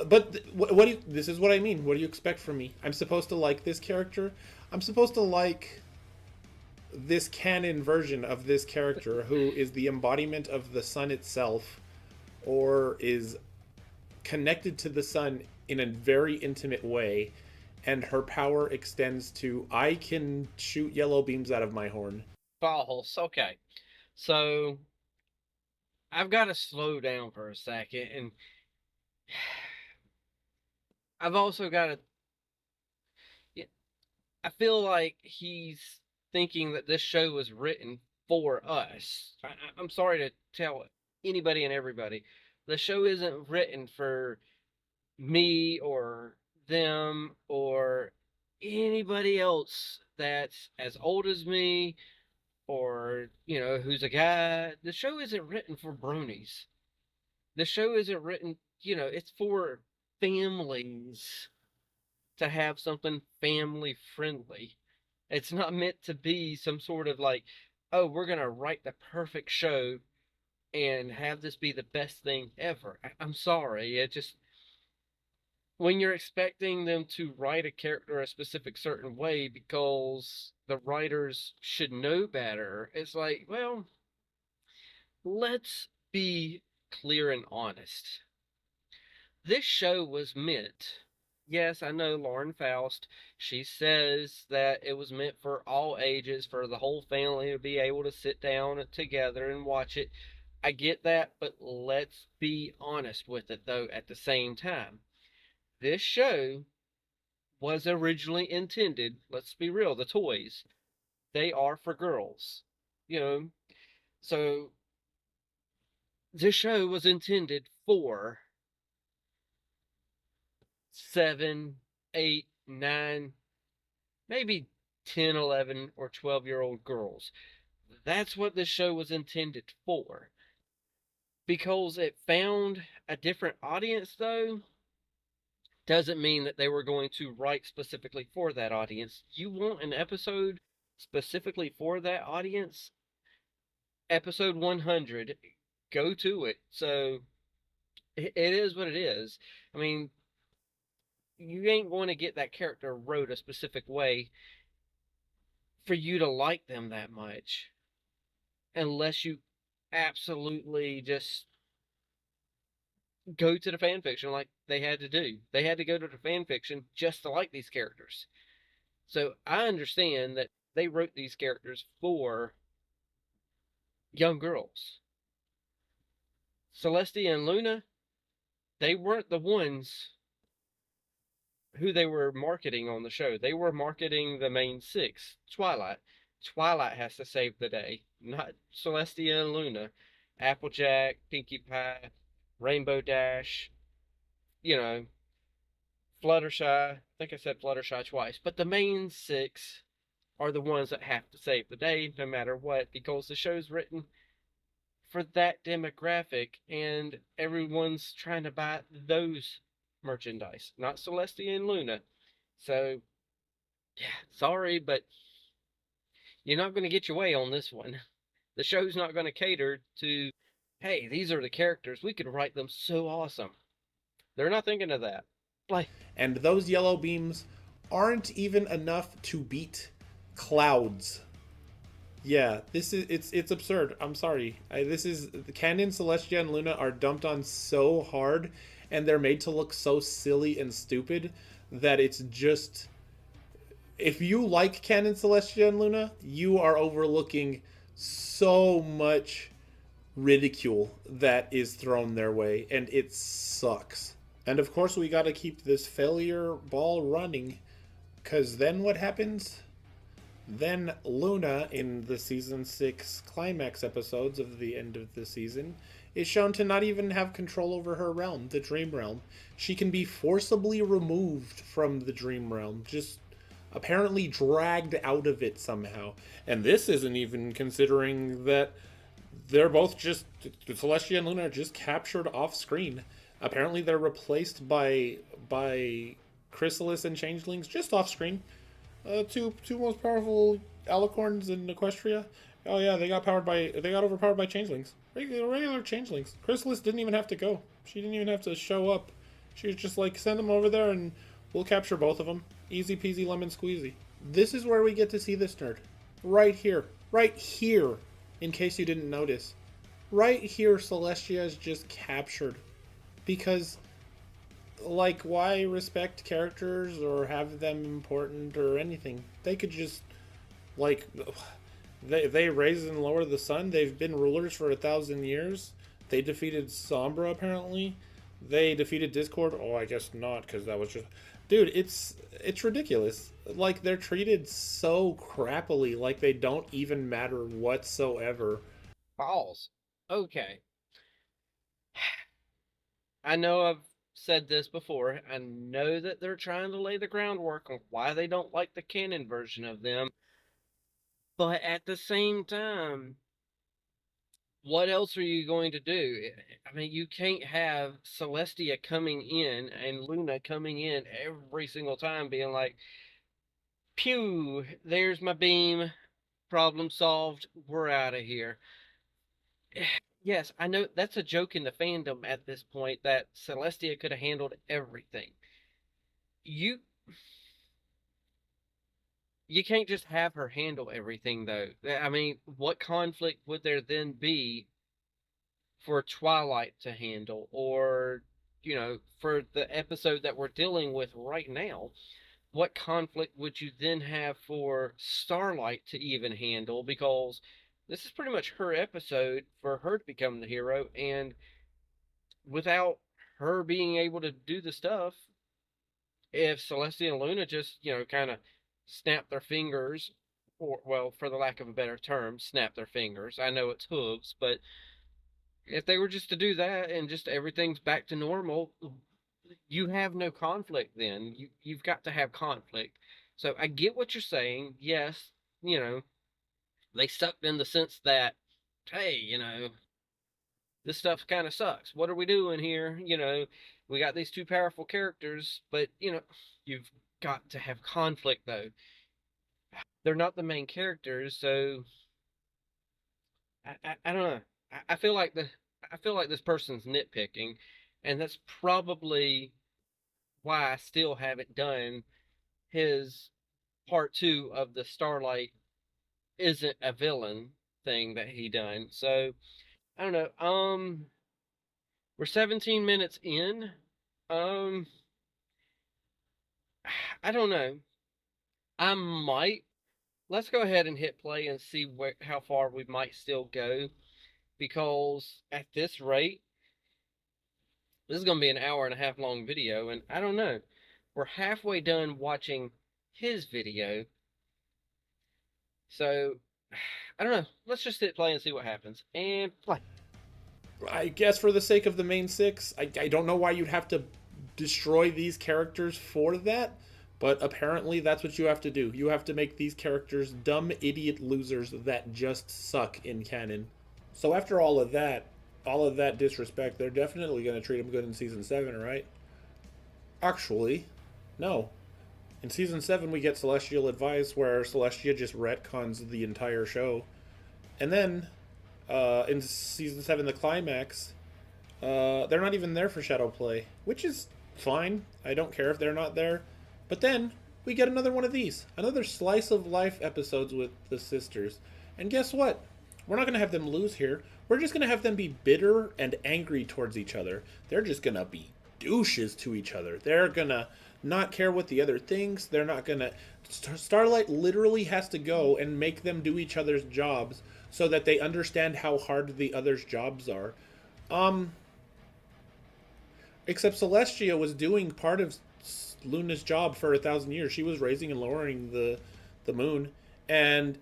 But what do you, this is what I mean. What do you expect from me? I'm supposed to like this character. I'm supposed to like this canon version of this character who is the embodiment of the sun itself, or is connected to the sun in a very intimate way, and her power extends to I can shoot yellow beams out of my horn. False. Okay. So I've got to slow down for a second, and I've also got to. I feel like he's thinking that this show was written for us. I'm sorry to tell anybody and everybody, the show isn't written for me or them or anybody else that's as old as me, or who's a guy. The show isn't written for bronies. The show isn't written, it's for families to have something family friendly. It's not meant to be some sort of like, oh, we're going to write the perfect show and have this be the best thing ever. I'm sorry. It just, when you're expecting them to write a character a specific certain way because the writers should know better, it's like, well, let's be clear and honest. This show was meant, yes, I know Lauren Faust, she says that it was meant for all ages, for the whole family to be able to sit down together and watch it. I get that, but let's be honest with it, though, at the same time. This show was originally intended, let's be real, the toys, they are for girls. You know, so this show was intended for 7, 8, 9, maybe 10, 11, or 12-year-old girls. That's what this show was intended for. Because it found a different audience, though, doesn't mean that they were going to write specifically for that audience. You want an episode specifically for that audience? Episode 100, go to it. So it is what it is. I mean, you ain't going to get that character wrote a specific way for you to like them that much unless you absolutely just go to the fan fiction like they had to do. They had to go to the fan fiction just to like these characters. So I understand that they wrote these characters for young girls. Celestia and Luna, they weren't the ones who they were marketing on the show. They were marketing the main six, Twilight. Twilight has to save the day, not Celestia and Luna. Applejack, Pinkie Pie, Rainbow Dash, you know, Fluttershy. I think I said Fluttershy twice. But the main six are the ones that have to save the day no matter what, because the show's written for that demographic and everyone's trying to buy those merchandise, not Celestia and Luna. So, yeah, sorry, but you're not going to get your way on this one. The show's not going to cater to, hey, these are the characters. We could write them so awesome. They're not thinking of that. Like, And those yellow beams aren't even enough to beat clouds. Yeah, this is it's absurd. I'm sorry. This is the canon. Celestia and Luna are dumped on so hard, and they're made to look so silly and stupid that it's just. If you like canon Celestia and Luna, you are overlooking so much ridicule that is thrown their way, and it sucks. And of course, we got to keep this failure ball running, because then what happens? Then Luna, in the season 6 climax episodes of the end of the season, is shown to not even have control over her realm, the Dream Realm. She can be forcibly removed from the Dream Realm, just apparently dragged out of it somehow. And this isn't even considering that they're both just, Celestia and Luna are just captured off screen. Apparently they're replaced by Chrysalis and Changelings just off screen. Two most powerful alicorns in Equestria. Oh yeah, they got overpowered by changelings. Regular changelings. Chrysalis didn't even have to go. She didn't even have to show up. She was just like, send them over there and we'll capture both of them. Easy peasy lemon squeezy. This is where we get to see this nerd. Right here. Right here. In case you didn't notice. Right here, Celestia is just captured. Because, like, why respect characters or have them important or anything? They could just, like, they raise and lower the sun. They've been rulers for 1,000 years. They defeated Sombra, apparently. They defeated Discord. Oh, I guess not, because that was just... Dude, it's ridiculous. Like, they're treated so crappily, like they don't even matter whatsoever. balls. Okay. I know I've said this before. I know that they're trying to lay the groundwork on why they don't like the canon version of them. But at the same time, what else are you going to do? I mean, you can't have Celestia coming in and Luna coming in every single time being like, pew, there's my beam, problem solved, we're out of here. Yes, I know that's a joke in the fandom at this point that Celestia could have handled everything. You you can't just have her handle everything though. I mean, what conflict would there then be for Twilight to handle, or for the episode that we're dealing with right now? What conflict would you then have for Starlight to even handle? Because this is pretty much her episode for her to become the hero, and without her being able to do the stuff, if Celestia and Luna just, kind of snap their fingers, or, well, for the lack of a better term, snap their fingers. I know it's hooves, but if they were just to do that and just everything's back to normal, you have no conflict then. You've got to have conflict. So I get what you're saying. Yes, they sucked in the sense that, hey, this stuff kind of sucks. What are we doing here? We got these two powerful characters, but you've got to have conflict though. They're not the main characters, so I don't know. I feel like this person's nitpicking, and that's probably why I still haven't done his part two of the Starlight isn't a villain thing that he done. So I don't know. We're 17 minutes in. Um, I don't know. I might. Let's go ahead and hit play and see how far we might still go, because at this rate, this is going to be an hour and a half long video, and I don't know. We're halfway done watching his video. So, I don't know. Let's just hit play and see what happens. And play. I guess for the sake of the main six, I don't know why you'd have to destroy these characters for that, but apparently that's what you have to do. You have to make these characters dumb idiot losers that just suck in canon. So after all of that disrespect, they're definitely going to treat them good in season 7, right? Actually, no. In season 7, we get Celestial Advice, where Celestia just retcons the entire show. And then, in season 7, the climax, they're not even there for Shadow Play, which is fine. I don't care if they're not there. But then, we get another one of these. Another slice of life episodes with the sisters. And guess what? We're not going to have them lose here. We're just going to have them be bitter and angry towards each other. They're just going to be douches to each other. They're going to not care what the other thinks. They're not going to... Starlight literally has to go and make them do each other's jobs so that they understand how hard the other's jobs are. Except Celestia was doing part of Luna's job for 1,000 years. She was raising and lowering the moon, and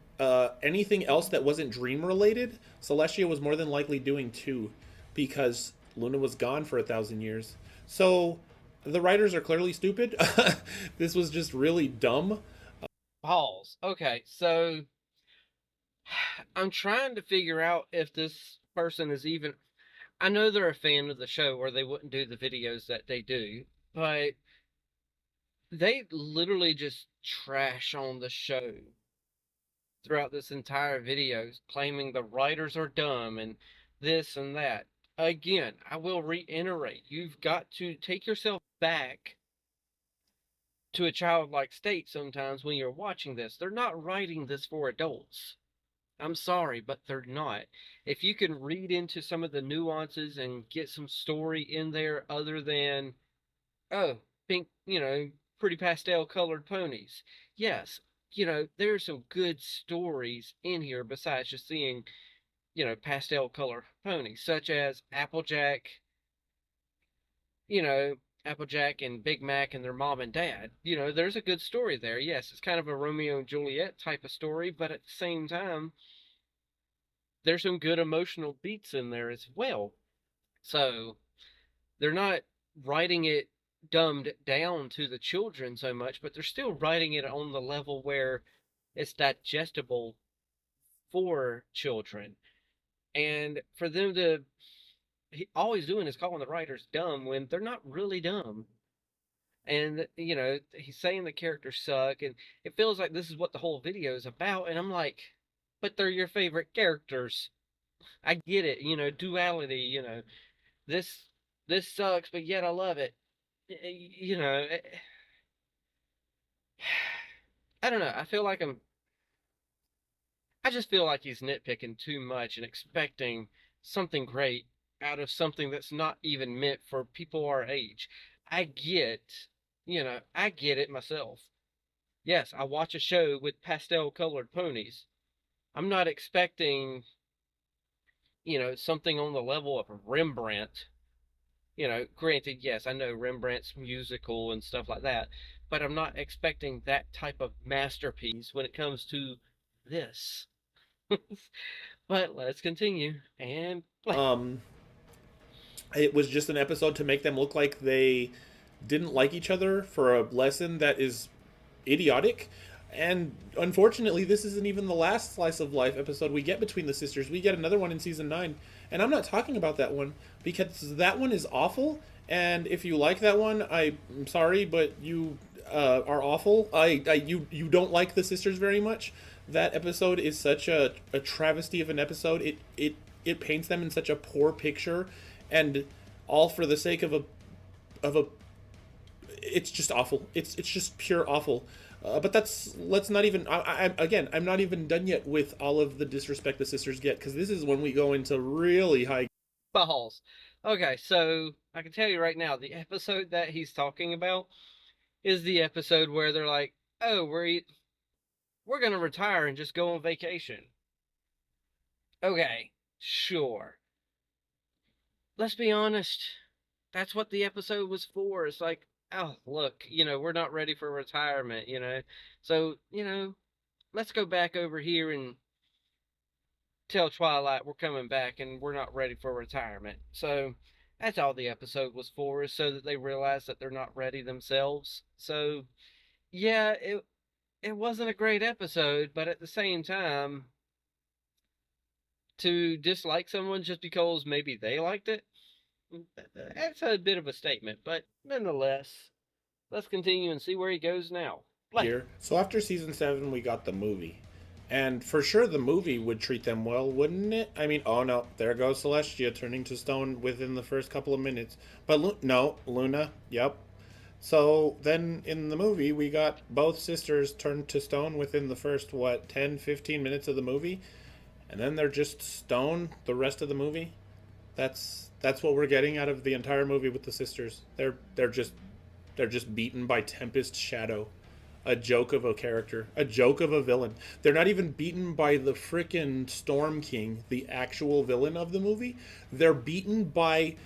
anything else that wasn't dream related, Celestia was more than likely doing too, because Luna was gone for 1,000 years. So the writers are clearly stupid. This was just really dumb. Pause. Okay, so I'm trying to figure out if this person is even... I know they're a fan of the show or they wouldn't do the videos that they do, but they literally just trash on the show throughout this entire video, claiming the writers are dumb and this and that. Again, I will reiterate, you've got to take yourself back to a childlike state sometimes when you're watching this. They're not writing this for adults. I'm sorry, but they're not. If you can read into some of the nuances and get some story in there other than, oh, pink, pretty pastel colored ponies. Yes, there's some good stories in here besides just seeing, pastel colored ponies, such as Applejack, you know, Applejack and Big Mac and their mom and dad. There's a good story there. Yes, it's kind of a Romeo and Juliet type of story, but at the same time, there's some good emotional beats in there as well. So they're not writing it dumbed down to the children so much, but they're still writing it on the level where it's digestible for children. And for them to all he's doing is calling the writers dumb when they're not really dumb. And he's saying the characters suck, and it feels like this is what the whole video is about. And I'm like, but they're your favorite characters. I get it, duality. This this sucks, but yet I love it. You know, I don't know. I just feel like he's nitpicking too much and expecting something great out of something that's not even meant for people our age. I get, I get it myself. Yes, I watch a show with pastel colored ponies. I'm not expecting, something on the level of Rembrandt. Granted, yes, I know Rembrandt's musical and stuff like that, but I'm not expecting that type of masterpiece when it comes to this. But let's continue and play. It was just an episode to make them look like they didn't like each other for a lesson that is idiotic. And unfortunately, this isn't even the last slice of life episode we get between the sisters. We get another one in season 9, and I'm not talking about that one because that one is awful. And if you like that one, I'm sorry, but you are awful. You don't like the sisters very much. That episode is such a travesty of an episode. It paints them in such a poor picture, and all for the sake of a. It's just awful. It's just pure awful. But let's not even. I'm not even done yet with all of the disrespect the sisters get, because this is when we go into really high Balls. Okay, so I can tell you right now, the episode that he's talking about is the episode where they're like, "Oh, we're gonna retire and just go on vacation." Okay, sure. Let's be honest. That's what the episode was for. It's like, oh, look, we're not ready for retirement, So, let's go back over here and tell Twilight we're coming back and we're not ready for retirement. So that's all the episode was for, is so that they realize that they're not ready themselves. So yeah, it wasn't a great episode, but at the same time, to dislike someone just because maybe they liked it, that's a bit of a statement. But nonetheless, let's continue and see where he goes now. Here. So after season 7, we got the movie. And for sure the movie would treat them well, wouldn't it? I mean, oh no, there goes Celestia turning to stone within the first couple of minutes. But no, Luna, yep. So then in the movie, we got both sisters turned to stone within the first, 10, 15 minutes of the movie? And then they're just stone the rest of the movie? That's what we're getting out of the entire movie with the sisters. They're just beaten by Tempest Shadow. A joke of a character, a joke of a villain. They're not even beaten by the frickin' Storm King, the actual villain of the movie. They're beaten by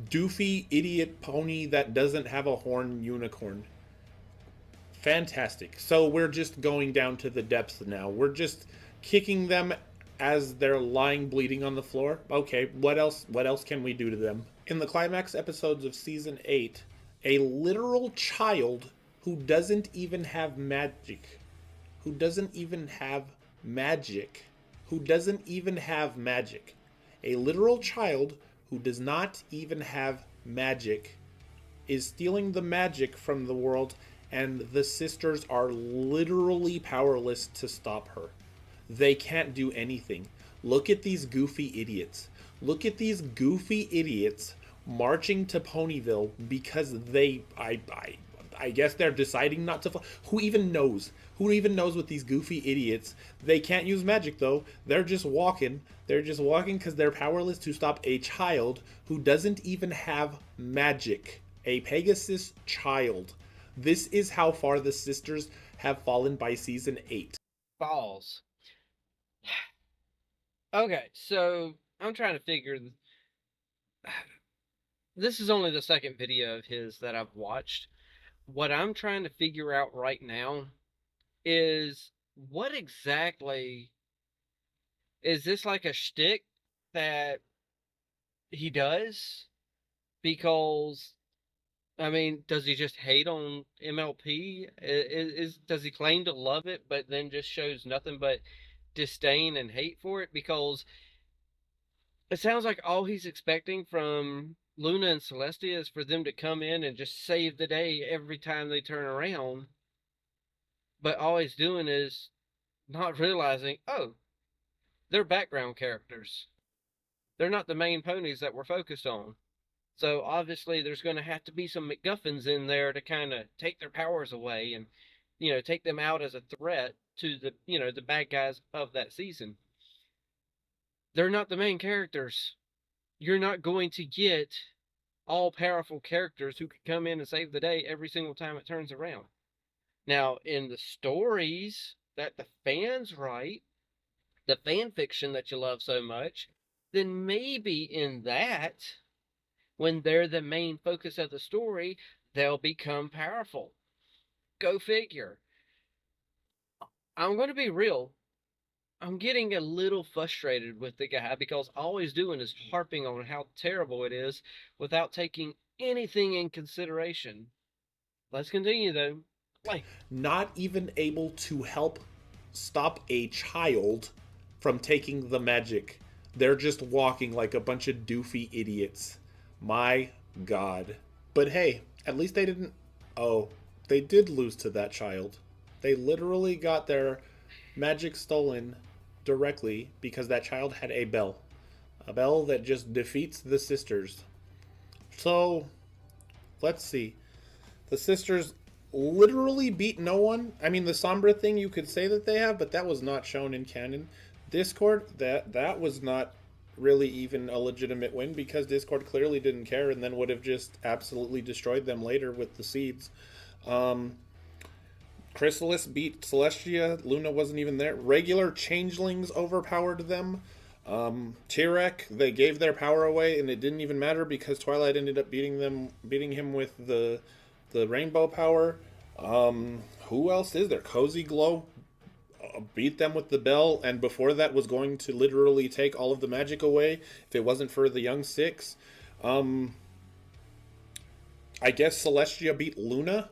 doofy idiot pony that doesn't have a horn unicorn. Fantastic. So we're just going down to the depths now. We're just kicking them as they're lying bleeding on the floor. Okay, what else can we do to them? In the climax episodes of season 8, a literal child who doesn't even have magic, a literal child who does not even have magic is stealing the magic from the world, and the sisters are literally powerless to stop her. They can't do anything. Look at these goofy idiots. Marching to Ponyville because I guess they're deciding not to fly. Who even knows with these goofy idiots? They can't use magic though. They're just walking because they're powerless to stop a child who doesn't even have magic. A Pegasus child. This is how far the sisters have fallen by season 8. Falls. Okay, so I'm trying to figure. This is only the second video of his that I've watched. What I'm trying to figure out right now is, what exactly is this, like a shtick that he does? Because, I mean, does he just hate on MLP? Does he claim to love it, but then just shows nothing but disdain and hate for it? Because it sounds like all he's expecting from Luna and Celestia is for them to come in and just save the day every time they turn around. But all he's doing is not realizing, oh, they're background characters. They're not the main ponies that we're focused on. So obviously there's going to have to be some MacGuffins in there to kind of take their powers away and, take them out as a threat to the, the bad guys of that season. They're not the main characters. You're not going to get all-powerful characters who can come in and save the day every single time it turns around. Now, in the stories that the fans write, the fan fiction that you love so much, then maybe in that, when they're the main focus of the story, they'll become powerful. Go figure. I'm going to be real. I'm getting a little frustrated with the guy because all he's doing is harping on how terrible it is without taking anything in consideration. Let's continue though. Not even able to help stop a child from taking the magic. They're just walking like a bunch of doofy idiots. My God. But hey, at least they didn't... Oh, they did lose to that child. They literally got their magic stolen directly because that child had a bell. A bell that just defeats the sisters. So, let's see. The sisters literally beat no one. I mean, the Sombra thing you could say that they have, but that was not shown in canon. Discord, that was not really even a legitimate win because Discord clearly didn't care and then would have just absolutely destroyed them later with the seeds. Chrysalis beat Celestia. Luna wasn't even there. Regular changelings overpowered them. Tirek, they gave their power away and it didn't even matter because Twilight ended up beating him with the rainbow power. Who else is there? Cozy Glow. beat them with the bell, and before that was going to literally take all of the magic away if it wasn't for the young six. I guess Celestia beat Luna,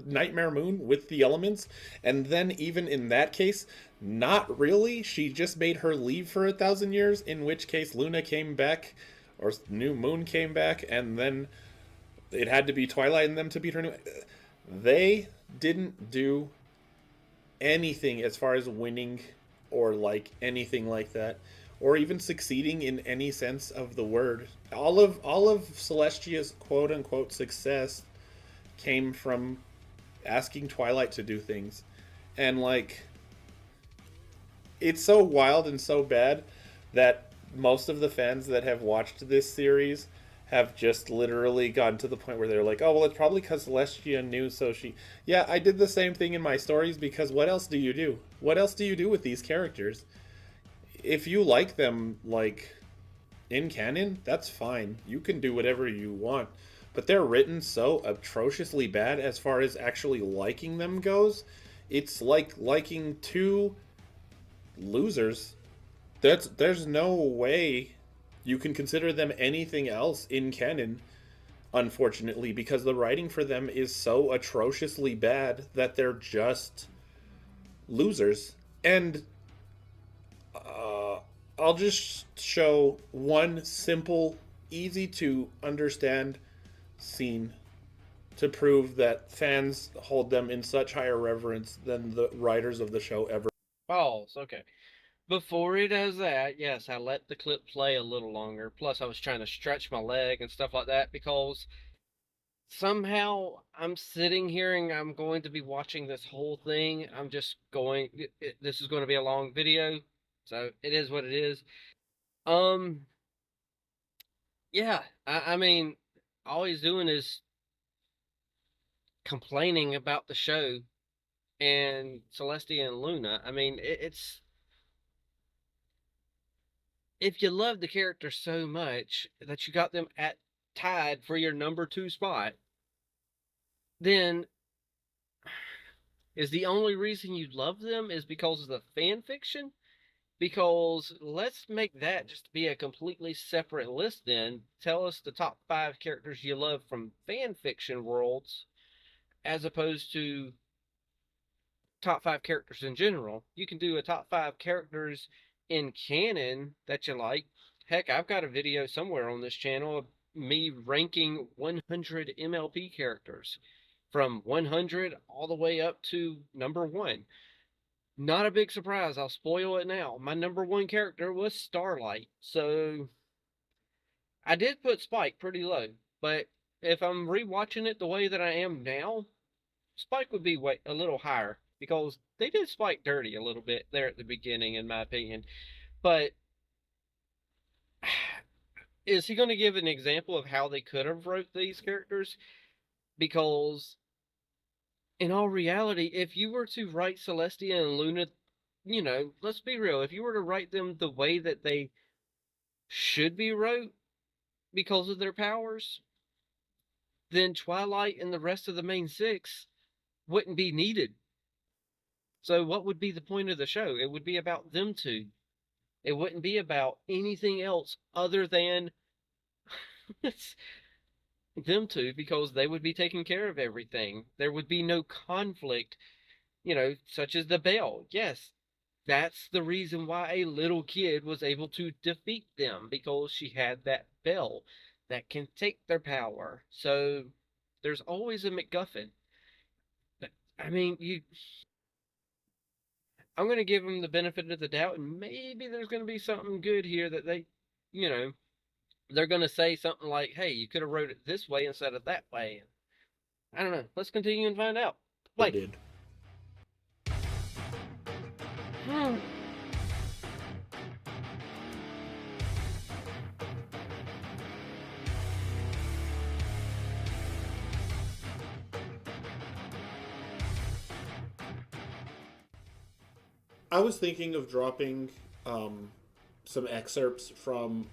Nightmare Moon, with the elements, and then even in that case, not really. She just made her leave for 1,000 years, in which case Luna came back, or New Moon came back, and then it had to be Twilight and them to beat her. They didn't do anything as far as winning or like anything like that, or even succeeding in any sense of the word. All of Celestia's quote unquote success came from asking Twilight to do things. And like, it's so wild and so bad that most of the fans that have watched this series have just literally gotten to the point where they're like, oh, well, it's probably because Celestia knew, so she... Yeah, I did the same thing in my stories, because what else do you do? What else do you do with these characters? If you like them, like, in canon, that's fine. You can do whatever you want. But they're written so atrociously bad as far as actually liking them goes. It's like liking two losers. There's no way you can consider them anything else in canon, unfortunately, because the writing for them is so atrociously bad that they're just losers. And I'll just show one simple, easy to understand scene to prove that fans hold them in such higher reverence than the writers of the show ever. Pause. Okay. Before he does that, yes, I let the clip play a little longer. Plus, I was trying to stretch my leg and stuff like that because somehow I'm sitting here and I'm going to be watching this whole thing. I'm just going, this is going to be a long video, so it is what it is. Yeah, I mean, all he's doing is complaining about the show and Celestia and Luna. I mean, it's if you love the character so much that you got them at tied for your number 2 spot, then is the only reason you love them is because of the fan fiction? Because let's make that just be a completely separate list then. Tell us the top 5 characters you love from fan fiction worlds as opposed to top 5 characters in general. You can do a top 5 characters in canon that you like. Heck, I've got a video somewhere on this channel of me ranking 100 MLP characters from 100 all the way up to number 1. Not a big surprise, I'll spoil it now. My number 1 character was Starlight, so I did put Spike pretty low, but if I'm rewatching it the way that I am now, Spike would be a little higher because they did Spike dirty a little bit there at the beginning, in my opinion. But is he going to give an example of how they could have wrote these characters? Because in all reality, if you were to write Celestia and Luna, you know, let's be real, if you were to write them the way that they should be wrote because of their powers, then Twilight and the rest of the main 6 wouldn't be needed. So what would be the point of the show? It would be about them two. It wouldn't be about anything else other than them two, because they would be taking care of everything. There would be no conflict, you know, such as the bell. Yes, that's the reason why a little kid was able to defeat them, because she had that bell that can take their power. So there's always a MacGuffin. I mean, I'm going to give them the benefit of the doubt, and maybe there's going to be something good here that they, you know, they're going to say something like, hey, you could have wrote it this way instead of that way. I don't know. Let's continue and find out. Play. Did. I was thinking of dropping some excerpts from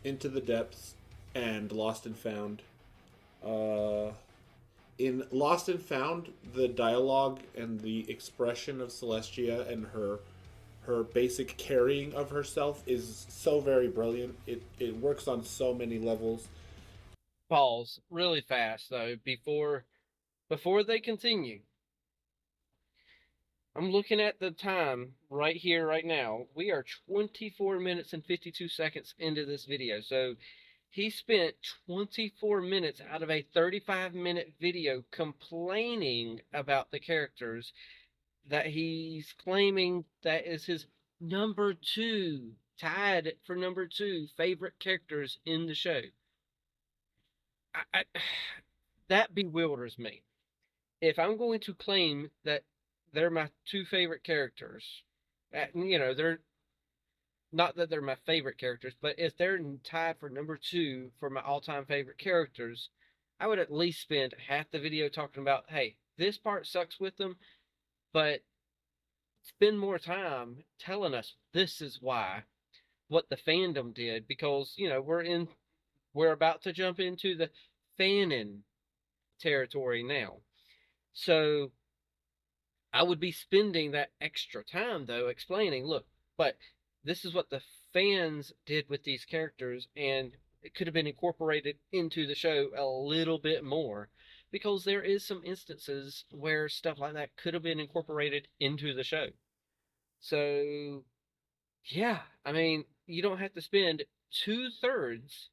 Into the Depths and Lost and Found in Lost and Found, the dialogue and the expression of Celestia and her basic carrying of herself is so very brilliant. It works on so many levels. Pause really fast though before they continue. I'm looking at the time right here, right now. We are 24 minutes and 52 seconds into this video. So he spent 24 minutes out of a 35-minute video complaining about the characters that he's claiming that is his number two, tied for number two favorite characters in the show. That bewilders me. If I'm going to claim that they're my two favorite characters, they're not that they're my favorite characters, but if they're tied for number two for my all-time favorite characters, I would at least spend half the video talking about, hey, this part sucks with them, but spend more time telling us this is why, what the fandom did, because we're about to jump into the fanon territory now. So I would be spending that extra time though explaining, look, but this is what the fans did with these characters, and it could have been incorporated into the show a little bit more, because there is some instances where stuff like that could have been incorporated into the show. So yeah, I mean, you don't have to spend 2/3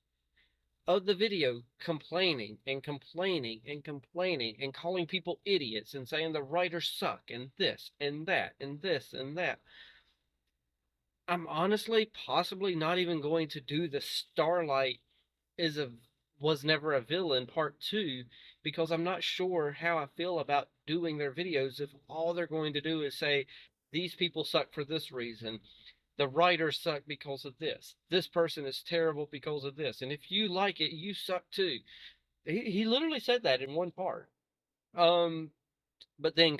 of the video complaining and complaining and complaining and calling people idiots and saying the writers suck and this and that and this and that. I'm honestly possibly not even going to do the Starlight was never a villain part 2, because I'm not sure how I feel about doing their videos if all they're going to do is say these people suck for this reason, the writers suck because of this, this person is terrible because of this, and if you like it, you suck too. He literally said that in one part. But then,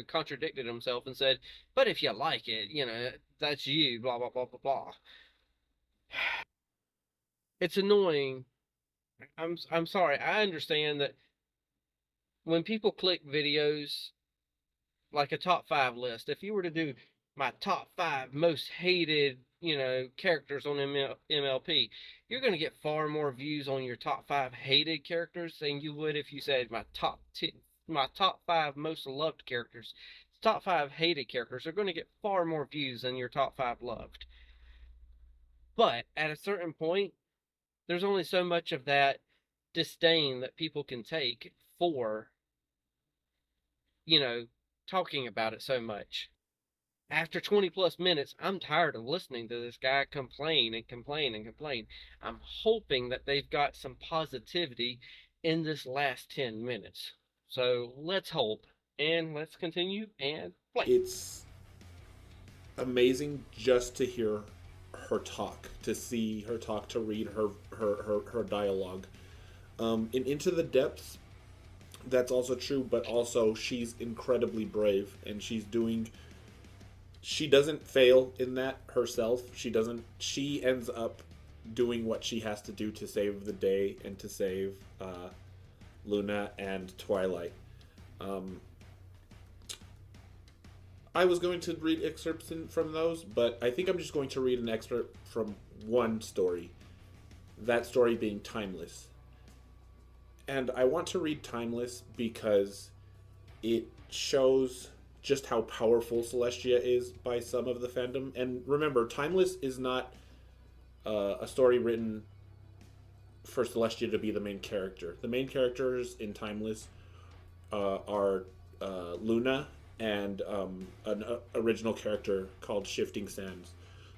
contradicted himself and said, but if you like it, that's you, blah, blah, blah, blah, blah. It's annoying. I'm sorry. I understand that when people click videos like a top 5 list, if you were to do my top 5 most hated, characters on MLP, you're going to get far more views on your top 5 hated characters than you would if you said my top 5 most loved characters. Top 5 hated characters are going to get far more views than your top 5 loved. But at a certain point, there's only so much of that disdain that people can take for, talking about it so much. After 20 plus minutes, I'm tired of listening to this guy complain and complain and complain. I'm hoping that they've got some positivity in this last 10 minutes. So let's hope, and let's continue and play. It's amazing just to hear her talk, to see her talk, to read her dialogue. In Into the Depths, that's also true, but also she's incredibly brave, and she doesn't fail in that herself. She ends up doing what she has to do to save the day and to save Luna and Twilight. I was going to read excerpts from those, but I think I'm just going to read an excerpt from one story. That story being Timeless. And I want to read Timeless because it shows just how powerful Celestia is by some of the fandom. And remember, Timeless is not a story written for Celestia to be the main character. The main characters in Timeless are Luna and an original character called Shifting Sands.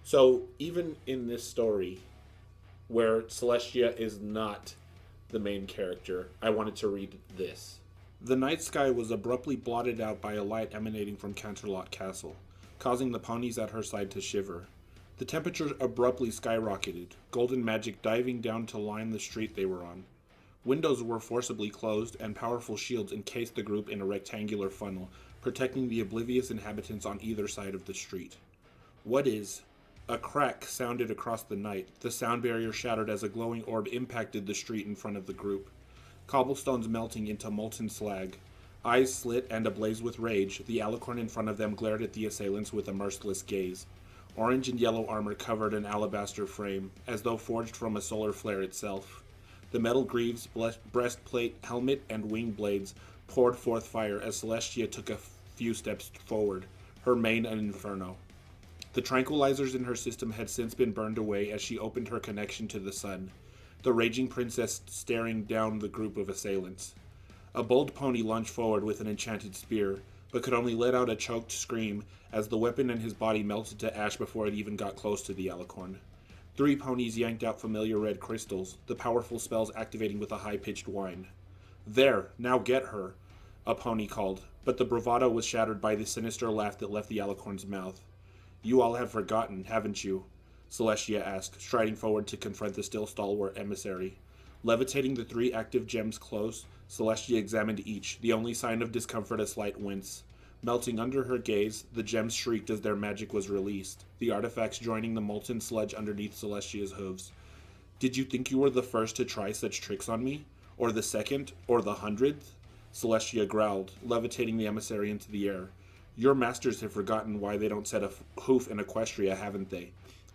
So even in this story, where Celestia is not the main character, I wanted to read this. The night sky was abruptly blotted out by a light emanating from Canterlot Castle, causing the ponies at her side to shiver. The temperature abruptly skyrocketed, golden magic diving down to line the street they were on. Windows were forcibly closed, and powerful shields encased the group in a rectangular funnel, protecting the oblivious inhabitants on either side of the street. What is? A crack sounded across the night. The sound barrier shattered as a glowing orb impacted the street in front of the group. cobblestones melting into molten slag. Eyes slit and ablaze with rage, the alicorn in front of them glared at the assailants with a merciless gaze. Orange and yellow armor covered an alabaster frame, as though forged from a solar flare itself. The metal greaves, breastplate, helmet, and wing blades poured forth fire as Celestia took a few steps forward, her mane an inferno. The tranquilizers in her system had since been burned away as she opened her connection to the sun, the raging princess staring down the group of assailants. A bold pony lunged forward with an enchanted spear, but could only let out a choked scream as the weapon and his body melted to ash before it even got close to the alicorn. 3 ponies yanked out familiar red crystals, the powerful spells activating with a high-pitched whine. "There, now get her," a pony called, but the bravado was shattered by the sinister laugh that left the alicorn's mouth. "You all have forgotten, haven't you?" Celestia asked, striding forward to confront the still stalwart emissary. Levitating the 3 active gems close, Celestia examined each, the only sign of discomfort a slight wince. Melting under her gaze, the gems shrieked as their magic was released, the artifacts joining the molten sludge underneath Celestia's hooves. "Did you think you were the first to try such tricks on me? Or the second? Or the 100th? Celestia growled, levitating the emissary into the air. "Your masters have forgotten why they don't set a hoof in Equestria, haven't they?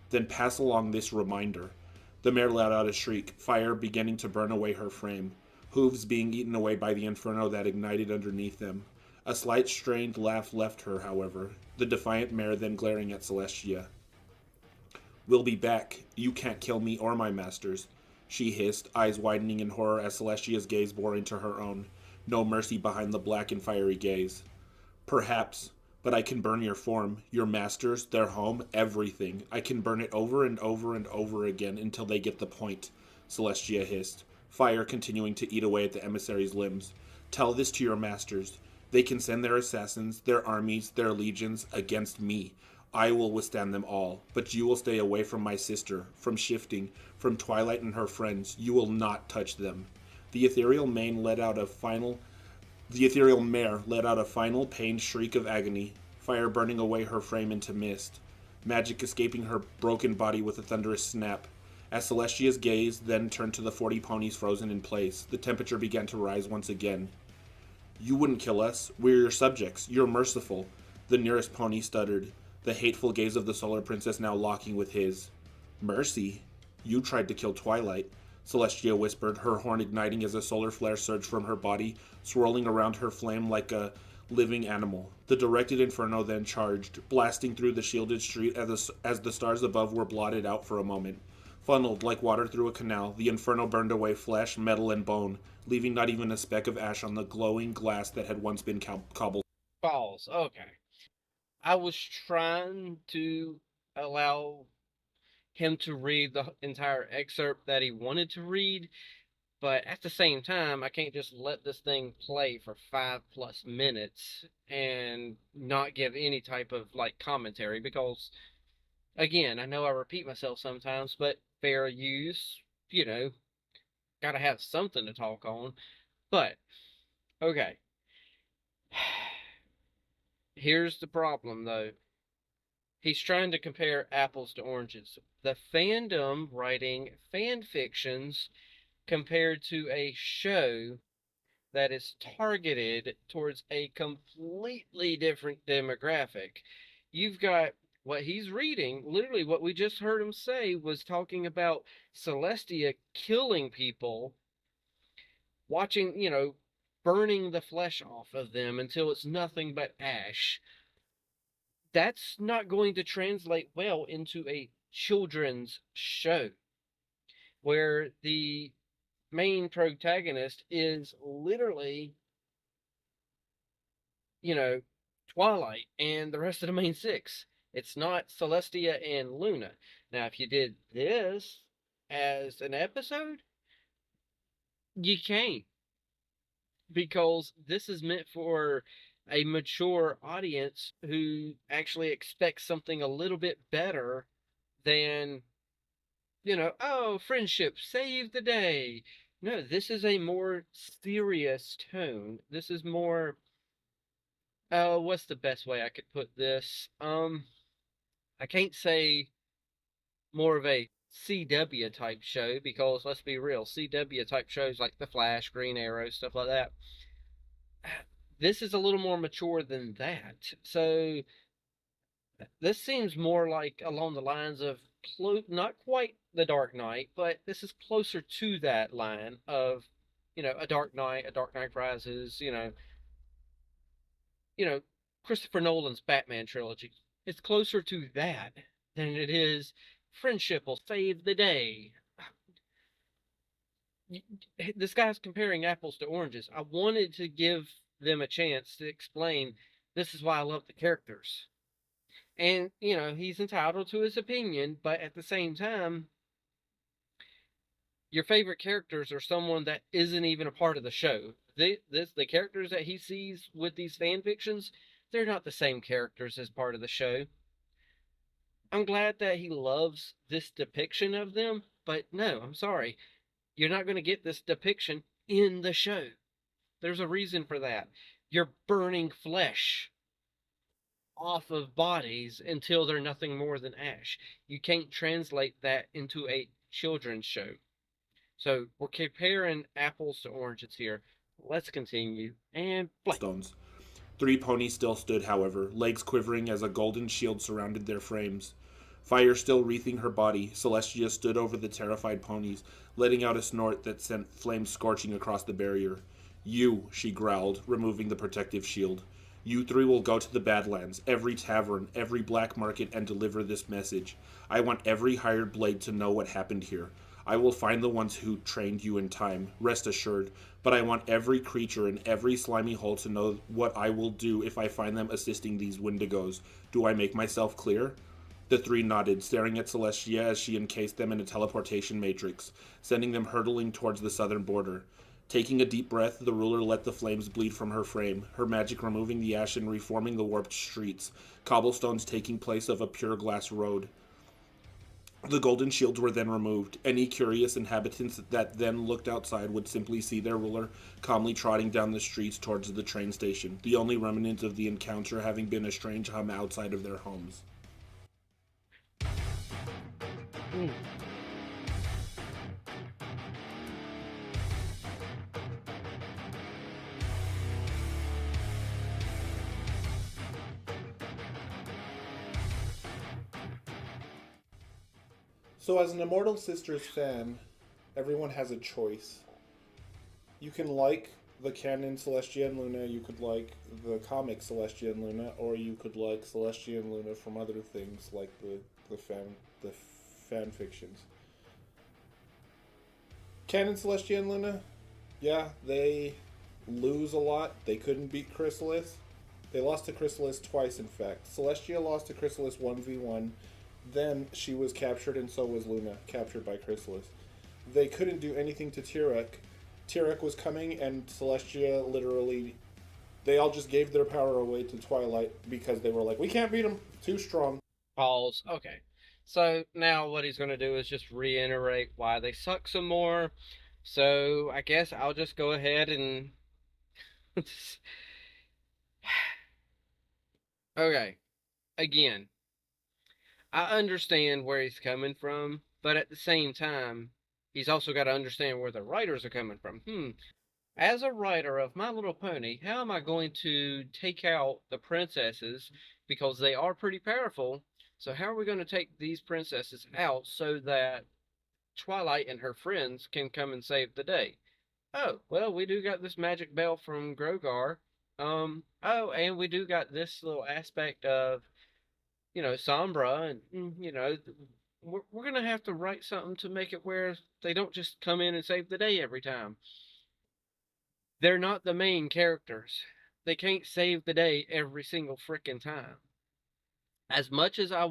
Then pass along this reminder." The mare let out a shriek, fire beginning to burn away her frame, hooves being eaten away by the inferno that ignited underneath them. A slight strained laugh left her, however, the defiant mare then glaring at Celestia. "We'll be back. You can't kill me or my masters," she hissed, eyes widening in horror as Celestia's gaze bore into her own, no mercy behind the black and fiery gaze. "Perhaps, but I can burn your form, your masters, their home, everything. I can burn it over and over and over again until they get the point," Celestia hissed, fire continuing to eat away at the emissary's limbs. "Tell this to your masters. They can send their assassins, their armies, their legions, against me. I will withstand them all, but you will stay away from my sister, from Shifting, from Twilight and her friends. You will not touch them." The ethereal mare let out a final pained shriek of agony, fire burning away her frame into mist, magic escaping her broken body with a thunderous snap. As Celestia's gaze then turned to the 40 ponies frozen in place, the temperature began to rise once again. "You wouldn't kill us. We're your subjects. You're merciful," the nearest pony stuttered, the hateful gaze of the Solar Princess now locking with his. "Mercy? You tried to kill Twilight," Celestia whispered, her horn igniting as a solar flare surged from her body, swirling around her flame like a living animal. The directed inferno then charged, blasting through the shielded street as the stars above were blotted out for a moment. Funneled like water through a canal, the inferno burned away flesh, metal, and bone, leaving not even a speck of ash on the glowing glass that had once been cobbled. Balls. Okay. I was trying to allow him to read the entire excerpt that he wanted to read, but at the same time, I can't just let this thing play for 5+ minutes and not give any type of like commentary because, again, I know I repeat myself sometimes, but fair use, gotta have something to talk on. But, okay. Here's the problem, though. He's trying to compare apples to oranges. The fandom writing fan fictions compared to a show that is targeted towards a completely different demographic. You've got what he's reading, literally what we just heard him say was talking about Celestia killing people, watching, burning the flesh off of them until it's nothing but ash. That's not going to translate well into a children's show where the main protagonist is literally, Twilight and the rest of the main 6. It's not Celestia and Luna. Now, if you did this as an episode, you can't, because this is meant for a mature audience who actually expects something a little bit better than, oh, friendship, save the day. No, this is a more serious tone. This is more, what's the best way I could put this? I can't say more of a CW type show, because let's be real, CW type shows like The Flash, Green Arrow, stuff like that, this is a little more mature than that. So this seems more like along the lines of not quite The Dark Knight, but this is closer to that line of, a Dark Knight, a Dark Knight Rises, you know, Christopher Nolan's Batman trilogy. It's closer to that than it is friendship will save the day. This guy's comparing apples to oranges. I wanted to give them a chance to explain this is why I love the characters. And, he's entitled to his opinion, but at the same time, your favorite characters are someone that isn't even a part of the show. The characters that he sees with these fan fictions, they're not the same characters as part of the show. I'm glad that he loves this depiction of them, but no, I'm sorry. You're not going to get this depiction in the show. There's a reason for that. You're burning flesh off of bodies until they're nothing more than ash. You can't translate that into a children's show. So we're comparing apples to oranges here. Let's continue. And stones. 3 ponies still stood, however, legs quivering as a golden shield surrounded their frames. Fire still wreathing her body, Celestia stood over the terrified ponies, letting out a snort that sent flames scorching across the barrier. You, she growled, removing the protective shield. You 3 will go to the Badlands, every tavern, every black market, and deliver this message. I want every hired blade to know what happened here. I will find the ones who trained you in time, rest assured, but I want every creature in every slimy hole to know what I will do if I find them assisting these Wendigos. Do I make myself clear? The 3 nodded, staring at Celestia as she encased them in a teleportation matrix, sending them hurtling towards the southern border. Taking a deep breath, the ruler let the flames bleed from her frame, her magic removing the ash and reforming the warped streets, cobblestones taking place of a pure glass road. The golden shields were then removed. Any curious inhabitants that then looked outside would simply see their ruler calmly trotting down the streets towards the train station, the only remnant of the encounter having been a strange hum outside of their homes. So as an Immortal Sisters fan, everyone has a choice. You can like the canon Celestia and Luna, you could like the comic Celestia and Luna, or you could like Celestia and Luna from other things like the fan fictions. Canon Celestia and Luna, yeah, they lose a lot. They couldn't beat Chrysalis. They lost to Chrysalis twice, in fact. Celestia lost to Chrysalis 1v1. Then she was captured, and so was Luna, captured by Chrysalis. They couldn't do anything to Tyrek. Tyrek was coming, and Celestia literally... They all just gave their power away to Twilight because they were like, we can't beat him. Too strong. Pause. Okay. So now what he's going to do is just reiterate why they suck some more. So I guess I'll just go ahead and... Okay. Again, I understand where he's coming from, but at the same time, he's also got to understand where the writers are coming from. As a writer of My Little Pony, how am I going to take out the princesses? Because they are pretty powerful. So how are we going to take these princesses out so that Twilight and her friends can come and save the day? Oh, well, we do got this magic bell from Grogar. Oh, and we do got this little aspect of, Sombra, and, we're going to have to write something to make it where they don't just come in and save the day every time. They're not the main characters. They can't save the day every single frickin' time. As much as I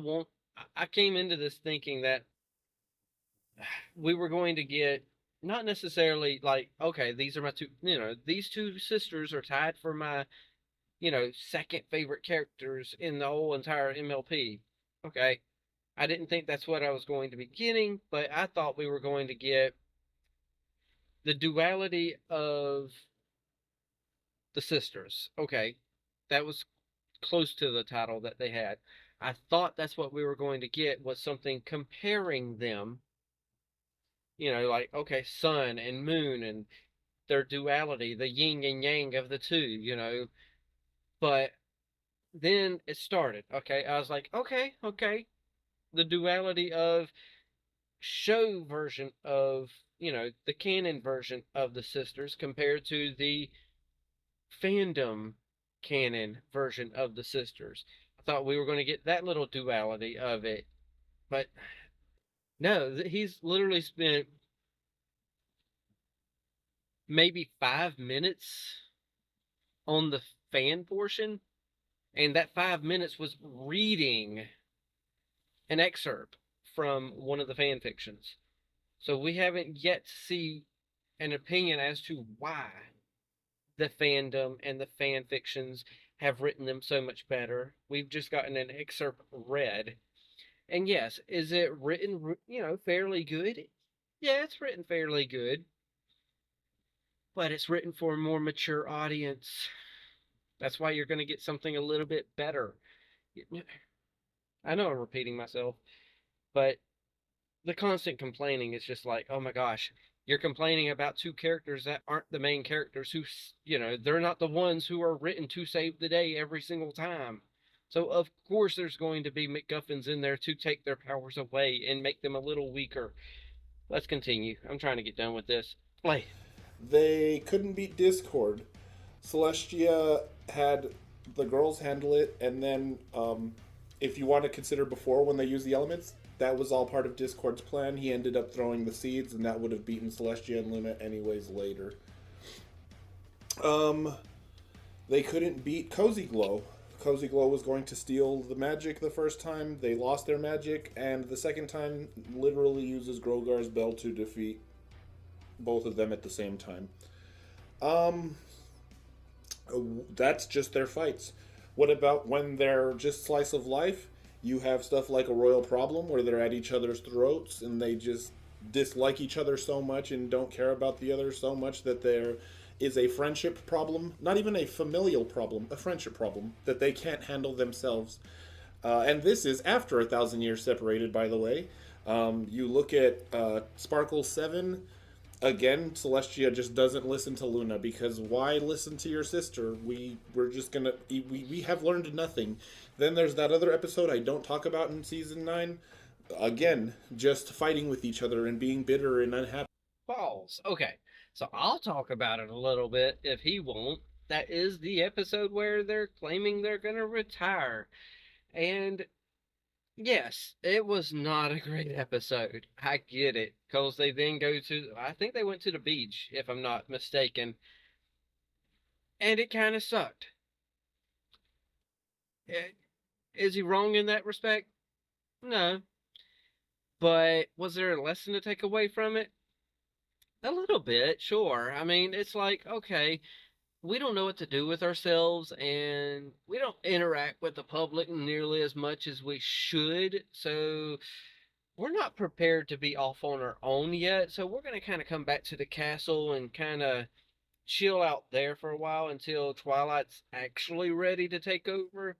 came into this thinking that we were going to get, not necessarily like, okay, these are my two, these 2 sisters are tied for my, second favorite characters in the whole entire MLP. Okay. I didn't think that's what I was going to be getting, but I thought we were going to get the duality of the sisters. Okay. That was close to the title that they had. I thought that's what we were going to get, was something comparing them Like, okay, sun and moon and their duality, the yin and yang of the two. But then it started. Okay, I was like, okay, the duality of show version of the canon version of the sisters compared to the fandom canon version of the sisters. I thought we were going to get that little duality of it, but no, he's literally spent maybe 5 minutes on the fan portion, and that 5 minutes was reading an excerpt from one of the fan fictions. So we haven't yet to see an opinion as to why the fandom and the fan fictions have written them so much better. We've just gotten an excerpt read. And yes, is it written, fairly good? Yeah, it's written fairly good. But it's written for a more mature audience. That's why you're going to get something a little bit better. I know I'm repeating myself, but the constant complaining is just like, oh my gosh, you're complaining about two characters that aren't the main characters who, they're not the ones who are written to save the day every single time. So of course there's going to be MacGuffins in there to take their powers away and make them a little weaker. Let's continue. I'm trying to get done with this. Play. They couldn't beat Discord. Celestia had the girls handle it, and then if you want to consider before when they used the elements, that was all part of Discord's plan. He ended up throwing the seeds, and that would have beaten Celestia and Luna anyways later. They couldn't beat Cozy Glow. Cozy Glow was going to steal the magic the first time. They lost their magic, and the second time literally uses Grogar's Bell to defeat both of them at the same time. That's just their fights. What about when they're just slice of life? You have stuff like a royal problem where they're at each other's throats and they just dislike each other so much and don't care about the other so much that there is a friendship problem, not even a familial problem, a friendship problem that they can't handle themselves. And this is after 1,000 years separated, by the way. You look at Sparkle 7. Again, Celestia just doesn't listen to Luna because why listen to your sister? We're just gonna we have learned nothing. Then there's that other episode I don't talk about in season 9. Again, just fighting with each other and being bitter and unhappy. Balls. Okay, so I'll talk about it a little bit if he won't. That is the episode where they're claiming they're gonna retire. And yes, it was not a great episode. I get it. Because they then go to, I think they went to the beach, if I'm not mistaken. And it kind of sucked. Is he wrong in that respect? No. But was there a lesson to take away from it? A little bit, sure. I mean, it's like, okay, we don't know what to do with ourselves and we don't interact with the public nearly as much as we should. So we're not prepared to be off on our own yet. So we're going to kind of come back to the castle and kind of chill out there for a while until Twilight's actually ready to take over.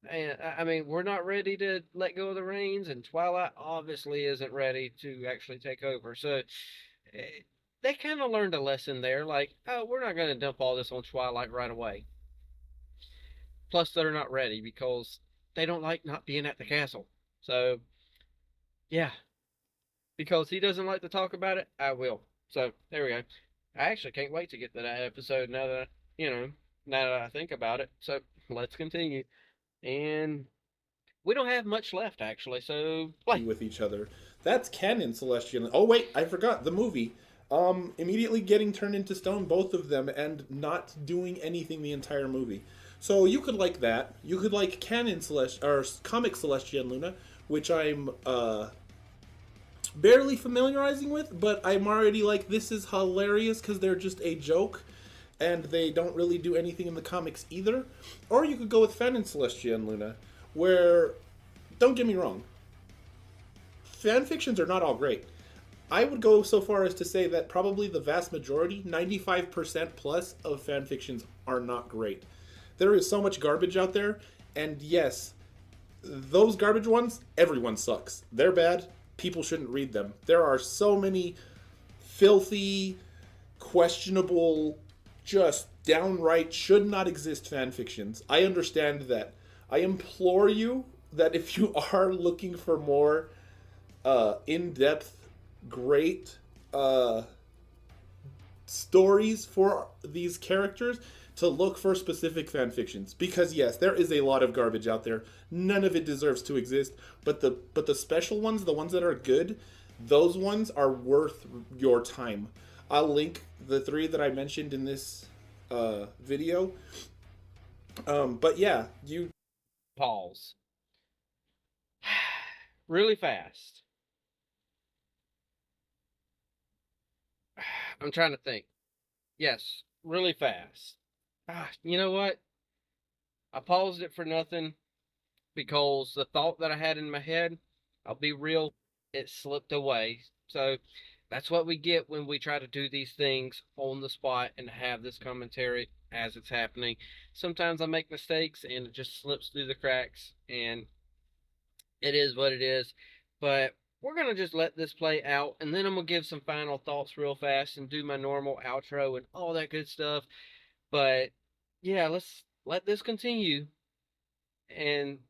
And I mean, we're not ready to let go of the reins, and Twilight obviously isn't ready to actually take over. So they kind of learned a lesson there, like, oh, we're not going to dump all this on Twilight right away. Plus, they're not ready because they don't like not being at the castle. So, yeah, because he doesn't like to talk about it, I will. So, there we go. I actually can't wait to get to that episode now that, now that I think about it. So, let's continue. And we don't have much left, actually, so play. With each other. That's canon, Celestia. Oh, wait, I forgot. The movie. Immediately getting turned into stone, both of them, and not doing anything the entire movie. So you could like that. You could like canon Celestia, or comic Celestia and Luna, which I'm barely familiarizing with, but I'm already like, this is hilarious because they're just a joke, and they don't really do anything in the comics either. Or you could go with fanon Celestia and Luna, where, don't get me wrong, fan fictions are not all great. I would go so far as to say that probably the vast majority, 95% plus of fan fictions are not great. There is so much garbage out there, and yes, those garbage ones, everyone sucks. They're bad. People shouldn't read them. There are so many filthy, questionable, just downright should not exist fan fictions. I understand that. I implore you that if you are looking for more in-depth, great stories for these characters, to look for specific fan fictions, because yes, there is a lot of garbage out there. None of it deserves to exist, but the special ones, the ones that are good, those ones are worth your time. I'll link the 3 that I mentioned in this video. But yeah, you Pause. Really fast. I'm trying to think. Yes, really fast. You know what? I paused it for nothing because the thought that I had in my head, I'll be real, it slipped away. So that's what we get when we try to do these things on the spot and have this commentary as it's happening. Sometimes I make mistakes and it just slips through the cracks, and it is what it is. But we're going to just let this play out, and then I'm going to give some final thoughts real fast and do my normal outro and all that good stuff. But yeah, let's let this continue. And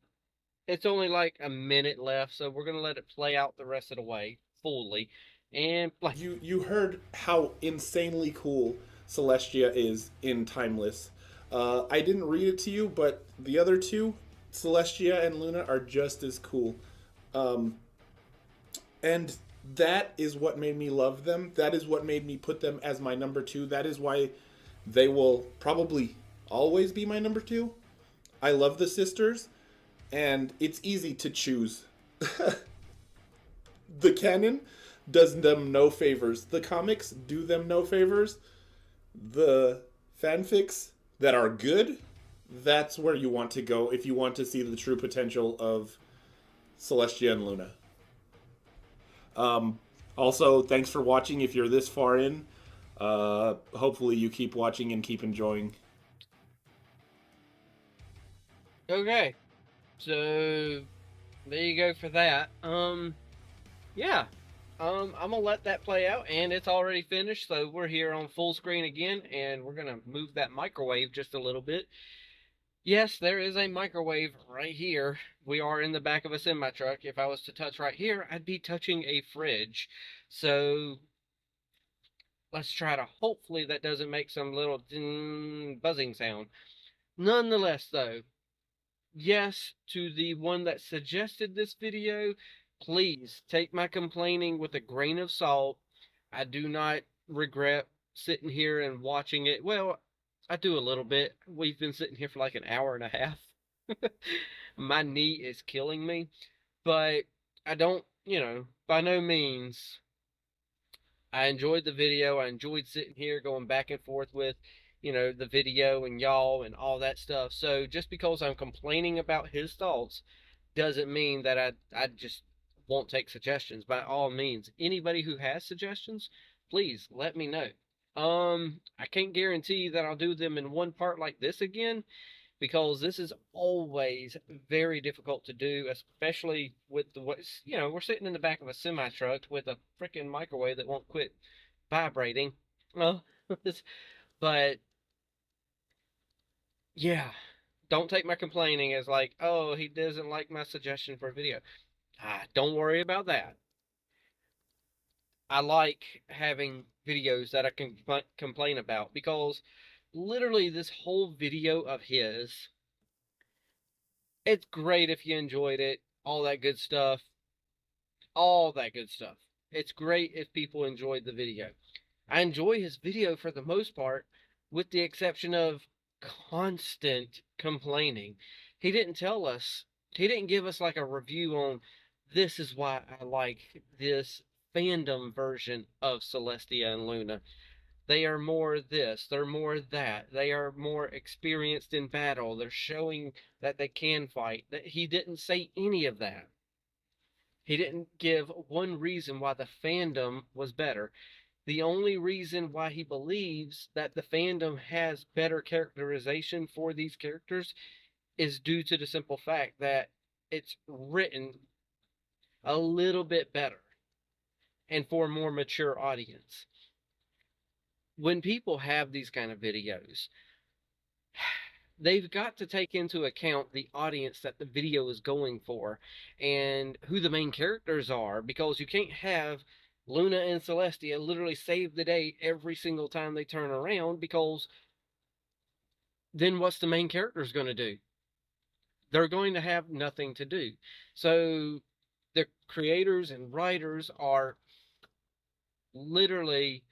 it's only like a minute left, so we're going to let it play out the rest of the way fully. And like, you heard how insanely cool Celestia is in Timeless. I didn't read it to you, but the other 2, Celestia and Luna, are just as cool. And that is what made me love them. That is what made me put them as my number 2. That is why they will probably always be my number 2. I love the sisters, and it's easy to choose. The canon does them no favors. The comics do them no favors. The fanfics that are good, that's where you want to go if you want to see the true potential of Celestia and Luna. Also, thanks for watching if you're this far in. Hopefully you keep watching and keep enjoying. okay, so there you go for that. Yeah. I'm gonna let that play out, and it's already finished, so we're here on full screen again, and we're gonna move that microwave just a little bit. Yes, there is a microwave right here. We are in the back of a semi-truck. If I was to touch right here, I'd be touching a fridge. So let's try to, hopefully that doesn't make some little buzzing sound. Nonetheless, though, yes, to the one that suggested this video, please take my complaining with a grain of salt. I do not regret sitting here and watching it. Well, I do a little bit. We've been sitting here for like an hour and a half. My knee is killing me. But I don't, by no means. I enjoyed the video. I enjoyed sitting here going back and forth with, the video and y'all and all that stuff. So just because I'm complaining about his thoughts doesn't mean that I just won't take suggestions. By all means, anybody who has suggestions, please let me know. I can't guarantee that I'll do them in one part like this again, because this is always very difficult to do, especially with we're sitting in the back of a semi-truck with a freaking microwave that won't quit vibrating. Well, but yeah, don't take my complaining as like, oh, he doesn't like my suggestion for a video. Don't worry about that. I like having videos that I can complain about, because literally this whole video of his, it's great if you enjoyed it, all that good stuff, all that good stuff. It's great if people enjoyed the video. I enjoy his video for the most part, with the exception of constant complaining. He didn't give us like a review on, this is why I like this fandom version of Celestia and Luna. They are more this, they're more that, they are more experienced in battle, they're showing that they can fight. He didn't say any of that. He didn't give one reason why the fandom was better. The only reason why he believes that the fandom has better characterization for these characters is due to the simple fact that it's written a little bit better and for a more mature audience. when people have these kind of videos, they've got to take into account the audience that the video is going for and who the main characters are, because you can't have Luna and Celestia literally save the day every single time they turn around, because then what's the main characters going to do? They're going to have nothing to do. So the creators and writers are literally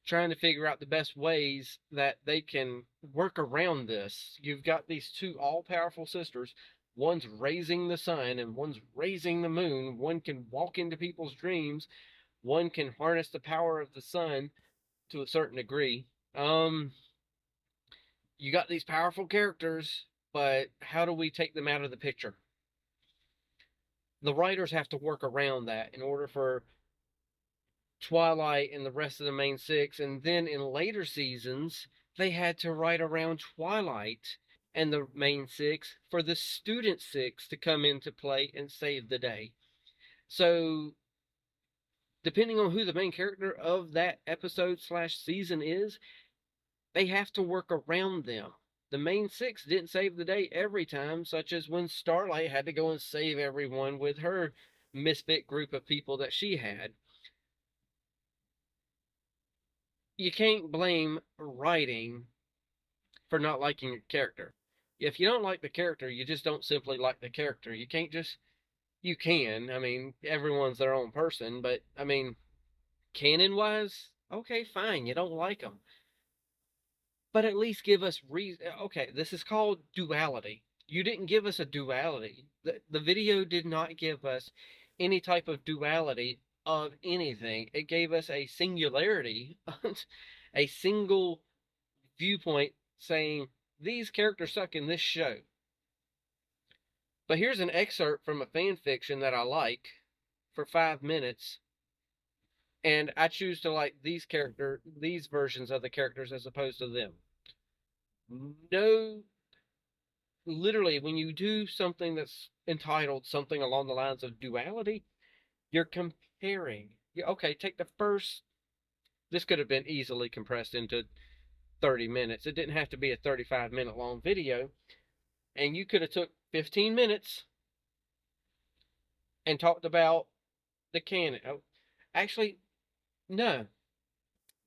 trying to figure out the best ways that they can work around this. You've got these two all-powerful sisters. One's raising the sun and one's raising the moon. One can walk into people's dreams. One can harness the power of the sun to a certain degree. You got these powerful characters, but how do we take them out of the picture? The writers have to work around that in order for Twilight and the rest of the main six, and then in later seasons they had to write around Twilight and the main six for the student six to come into play and save the day. So depending on who the main character of that episode slash season is, they have to work around them. The main six didn't save the day every time, such as when Starlight had to go and save everyone with her misfit group of people that she had. You can't blame writing for not liking a character. If you don't like the character, you just don't simply like the character. You can't just, you can. I mean, everyone's their own person, but I mean, canon-wise, okay, fine, you don't like them. But at least give us reason. Okay, this is called duality. You didn't give us a duality. The video did not give us any type of duality of anything. It gave us a singularity, a single viewpoint saying these characters suck in this show. But here's an excerpt from a fan fiction that I like for 5 minutes, and I choose to like these versions of the characters as opposed to them. No, literally, when you do something that's entitled something along the lines of duality, you're comparing. Okay, take the first. This could have been easily compressed into 30 minutes. It didn't have to be a 35-minute long video. And you could have took 15 minutes and talked about the canon. Oh, actually, no.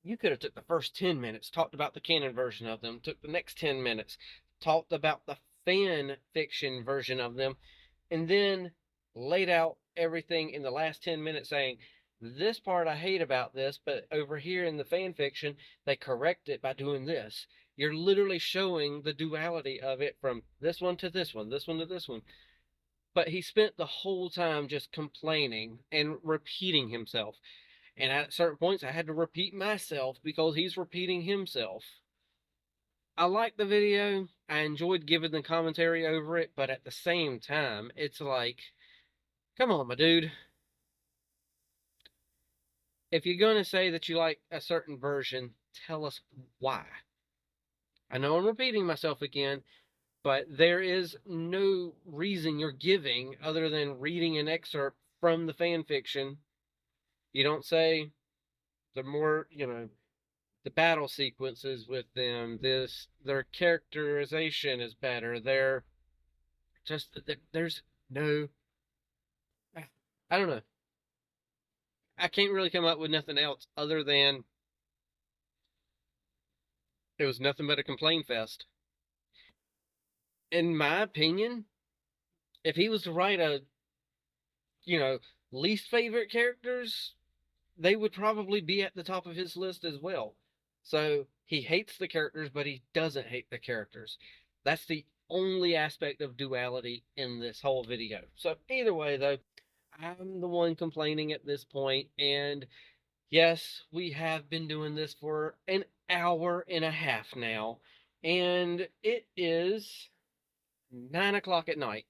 You could have took the first 10 minutes, talked about the canon version of them, took the next 10 minutes, talked about the fan fiction version of them, and then laid out everything in the last 10 minutes saying, this part I hate about this, but over here in the fan fiction, they correct it by doing this. You're literally showing the duality of it from this one to this one, this one to this one. But he spent the whole time just complaining and repeating himself. And at certain points, I had to repeat myself because he's repeating himself. I liked the video. I enjoyed giving the commentary over it. But at the same time, it's like, come on, my dude. If you're going to say that you like a certain version, tell us why. I know I'm repeating myself again, but there is no reason you're giving other than reading an excerpt from the fan fiction. You don't say the more, the battle sequences with them, their characterization is better. There's no, I don't know. I can't really come up with nothing else other than it was nothing but a complaint fest. In my opinion, if he was to write least favorite characters, they would probably be at the top of his list as well. So he hates the characters, but he doesn't hate the characters. That's the only aspect of duality in this whole video. So either way, though, I'm the one complaining at this point, and yes, we have been doing this for an hour and a half now, and it is 9 o'clock at night.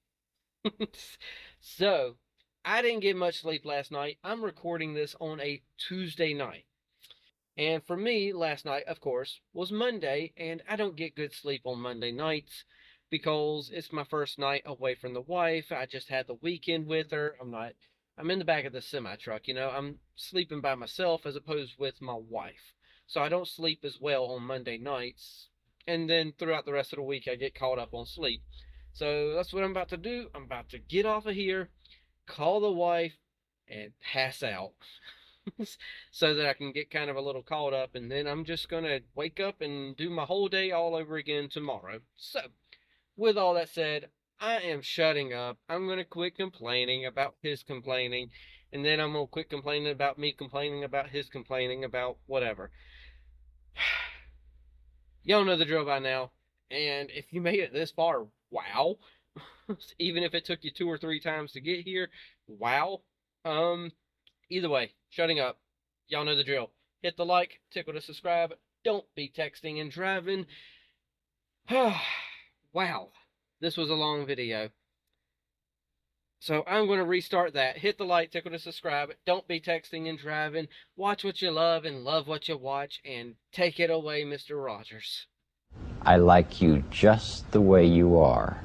So I didn't get much sleep last night. I'm recording this on a Tuesday night. And for me, last night, of course, was Monday, and I don't get good sleep on Monday nights because it's my first night away from the wife. I just had the weekend with her. I'm in the back of the semi-truck, I'm sleeping by myself as opposed with my wife. so I don't sleep as well on Monday nights, and then throughout the rest of the week I get caught up on sleep. So that's what I'm about to do. I'm about to get off of here, call the wife, and pass out. So that I can get kind of a little caught up, and then I'm just gonna wake up and do my whole day all over again tomorrow. So, with all that said, I am shutting up. I'm gonna quit complaining about his complaining, and then I'm gonna quit complaining about me complaining about his complaining about whatever. Y'all know the drill by now, and if you made it this far, wow. Even if it took you 2 or 3 times to get here, wow. Either way, shutting up. Y'all know the drill. Hit the like, tickle to subscribe. Don't be texting and driving. Wow, this was a long video. So I'm going to restart that. Hit the like, tickle to subscribe. Don't be texting and driving. Watch what you love and love what you watch. And take it away, Mr. Rogers. I like you just the way you are.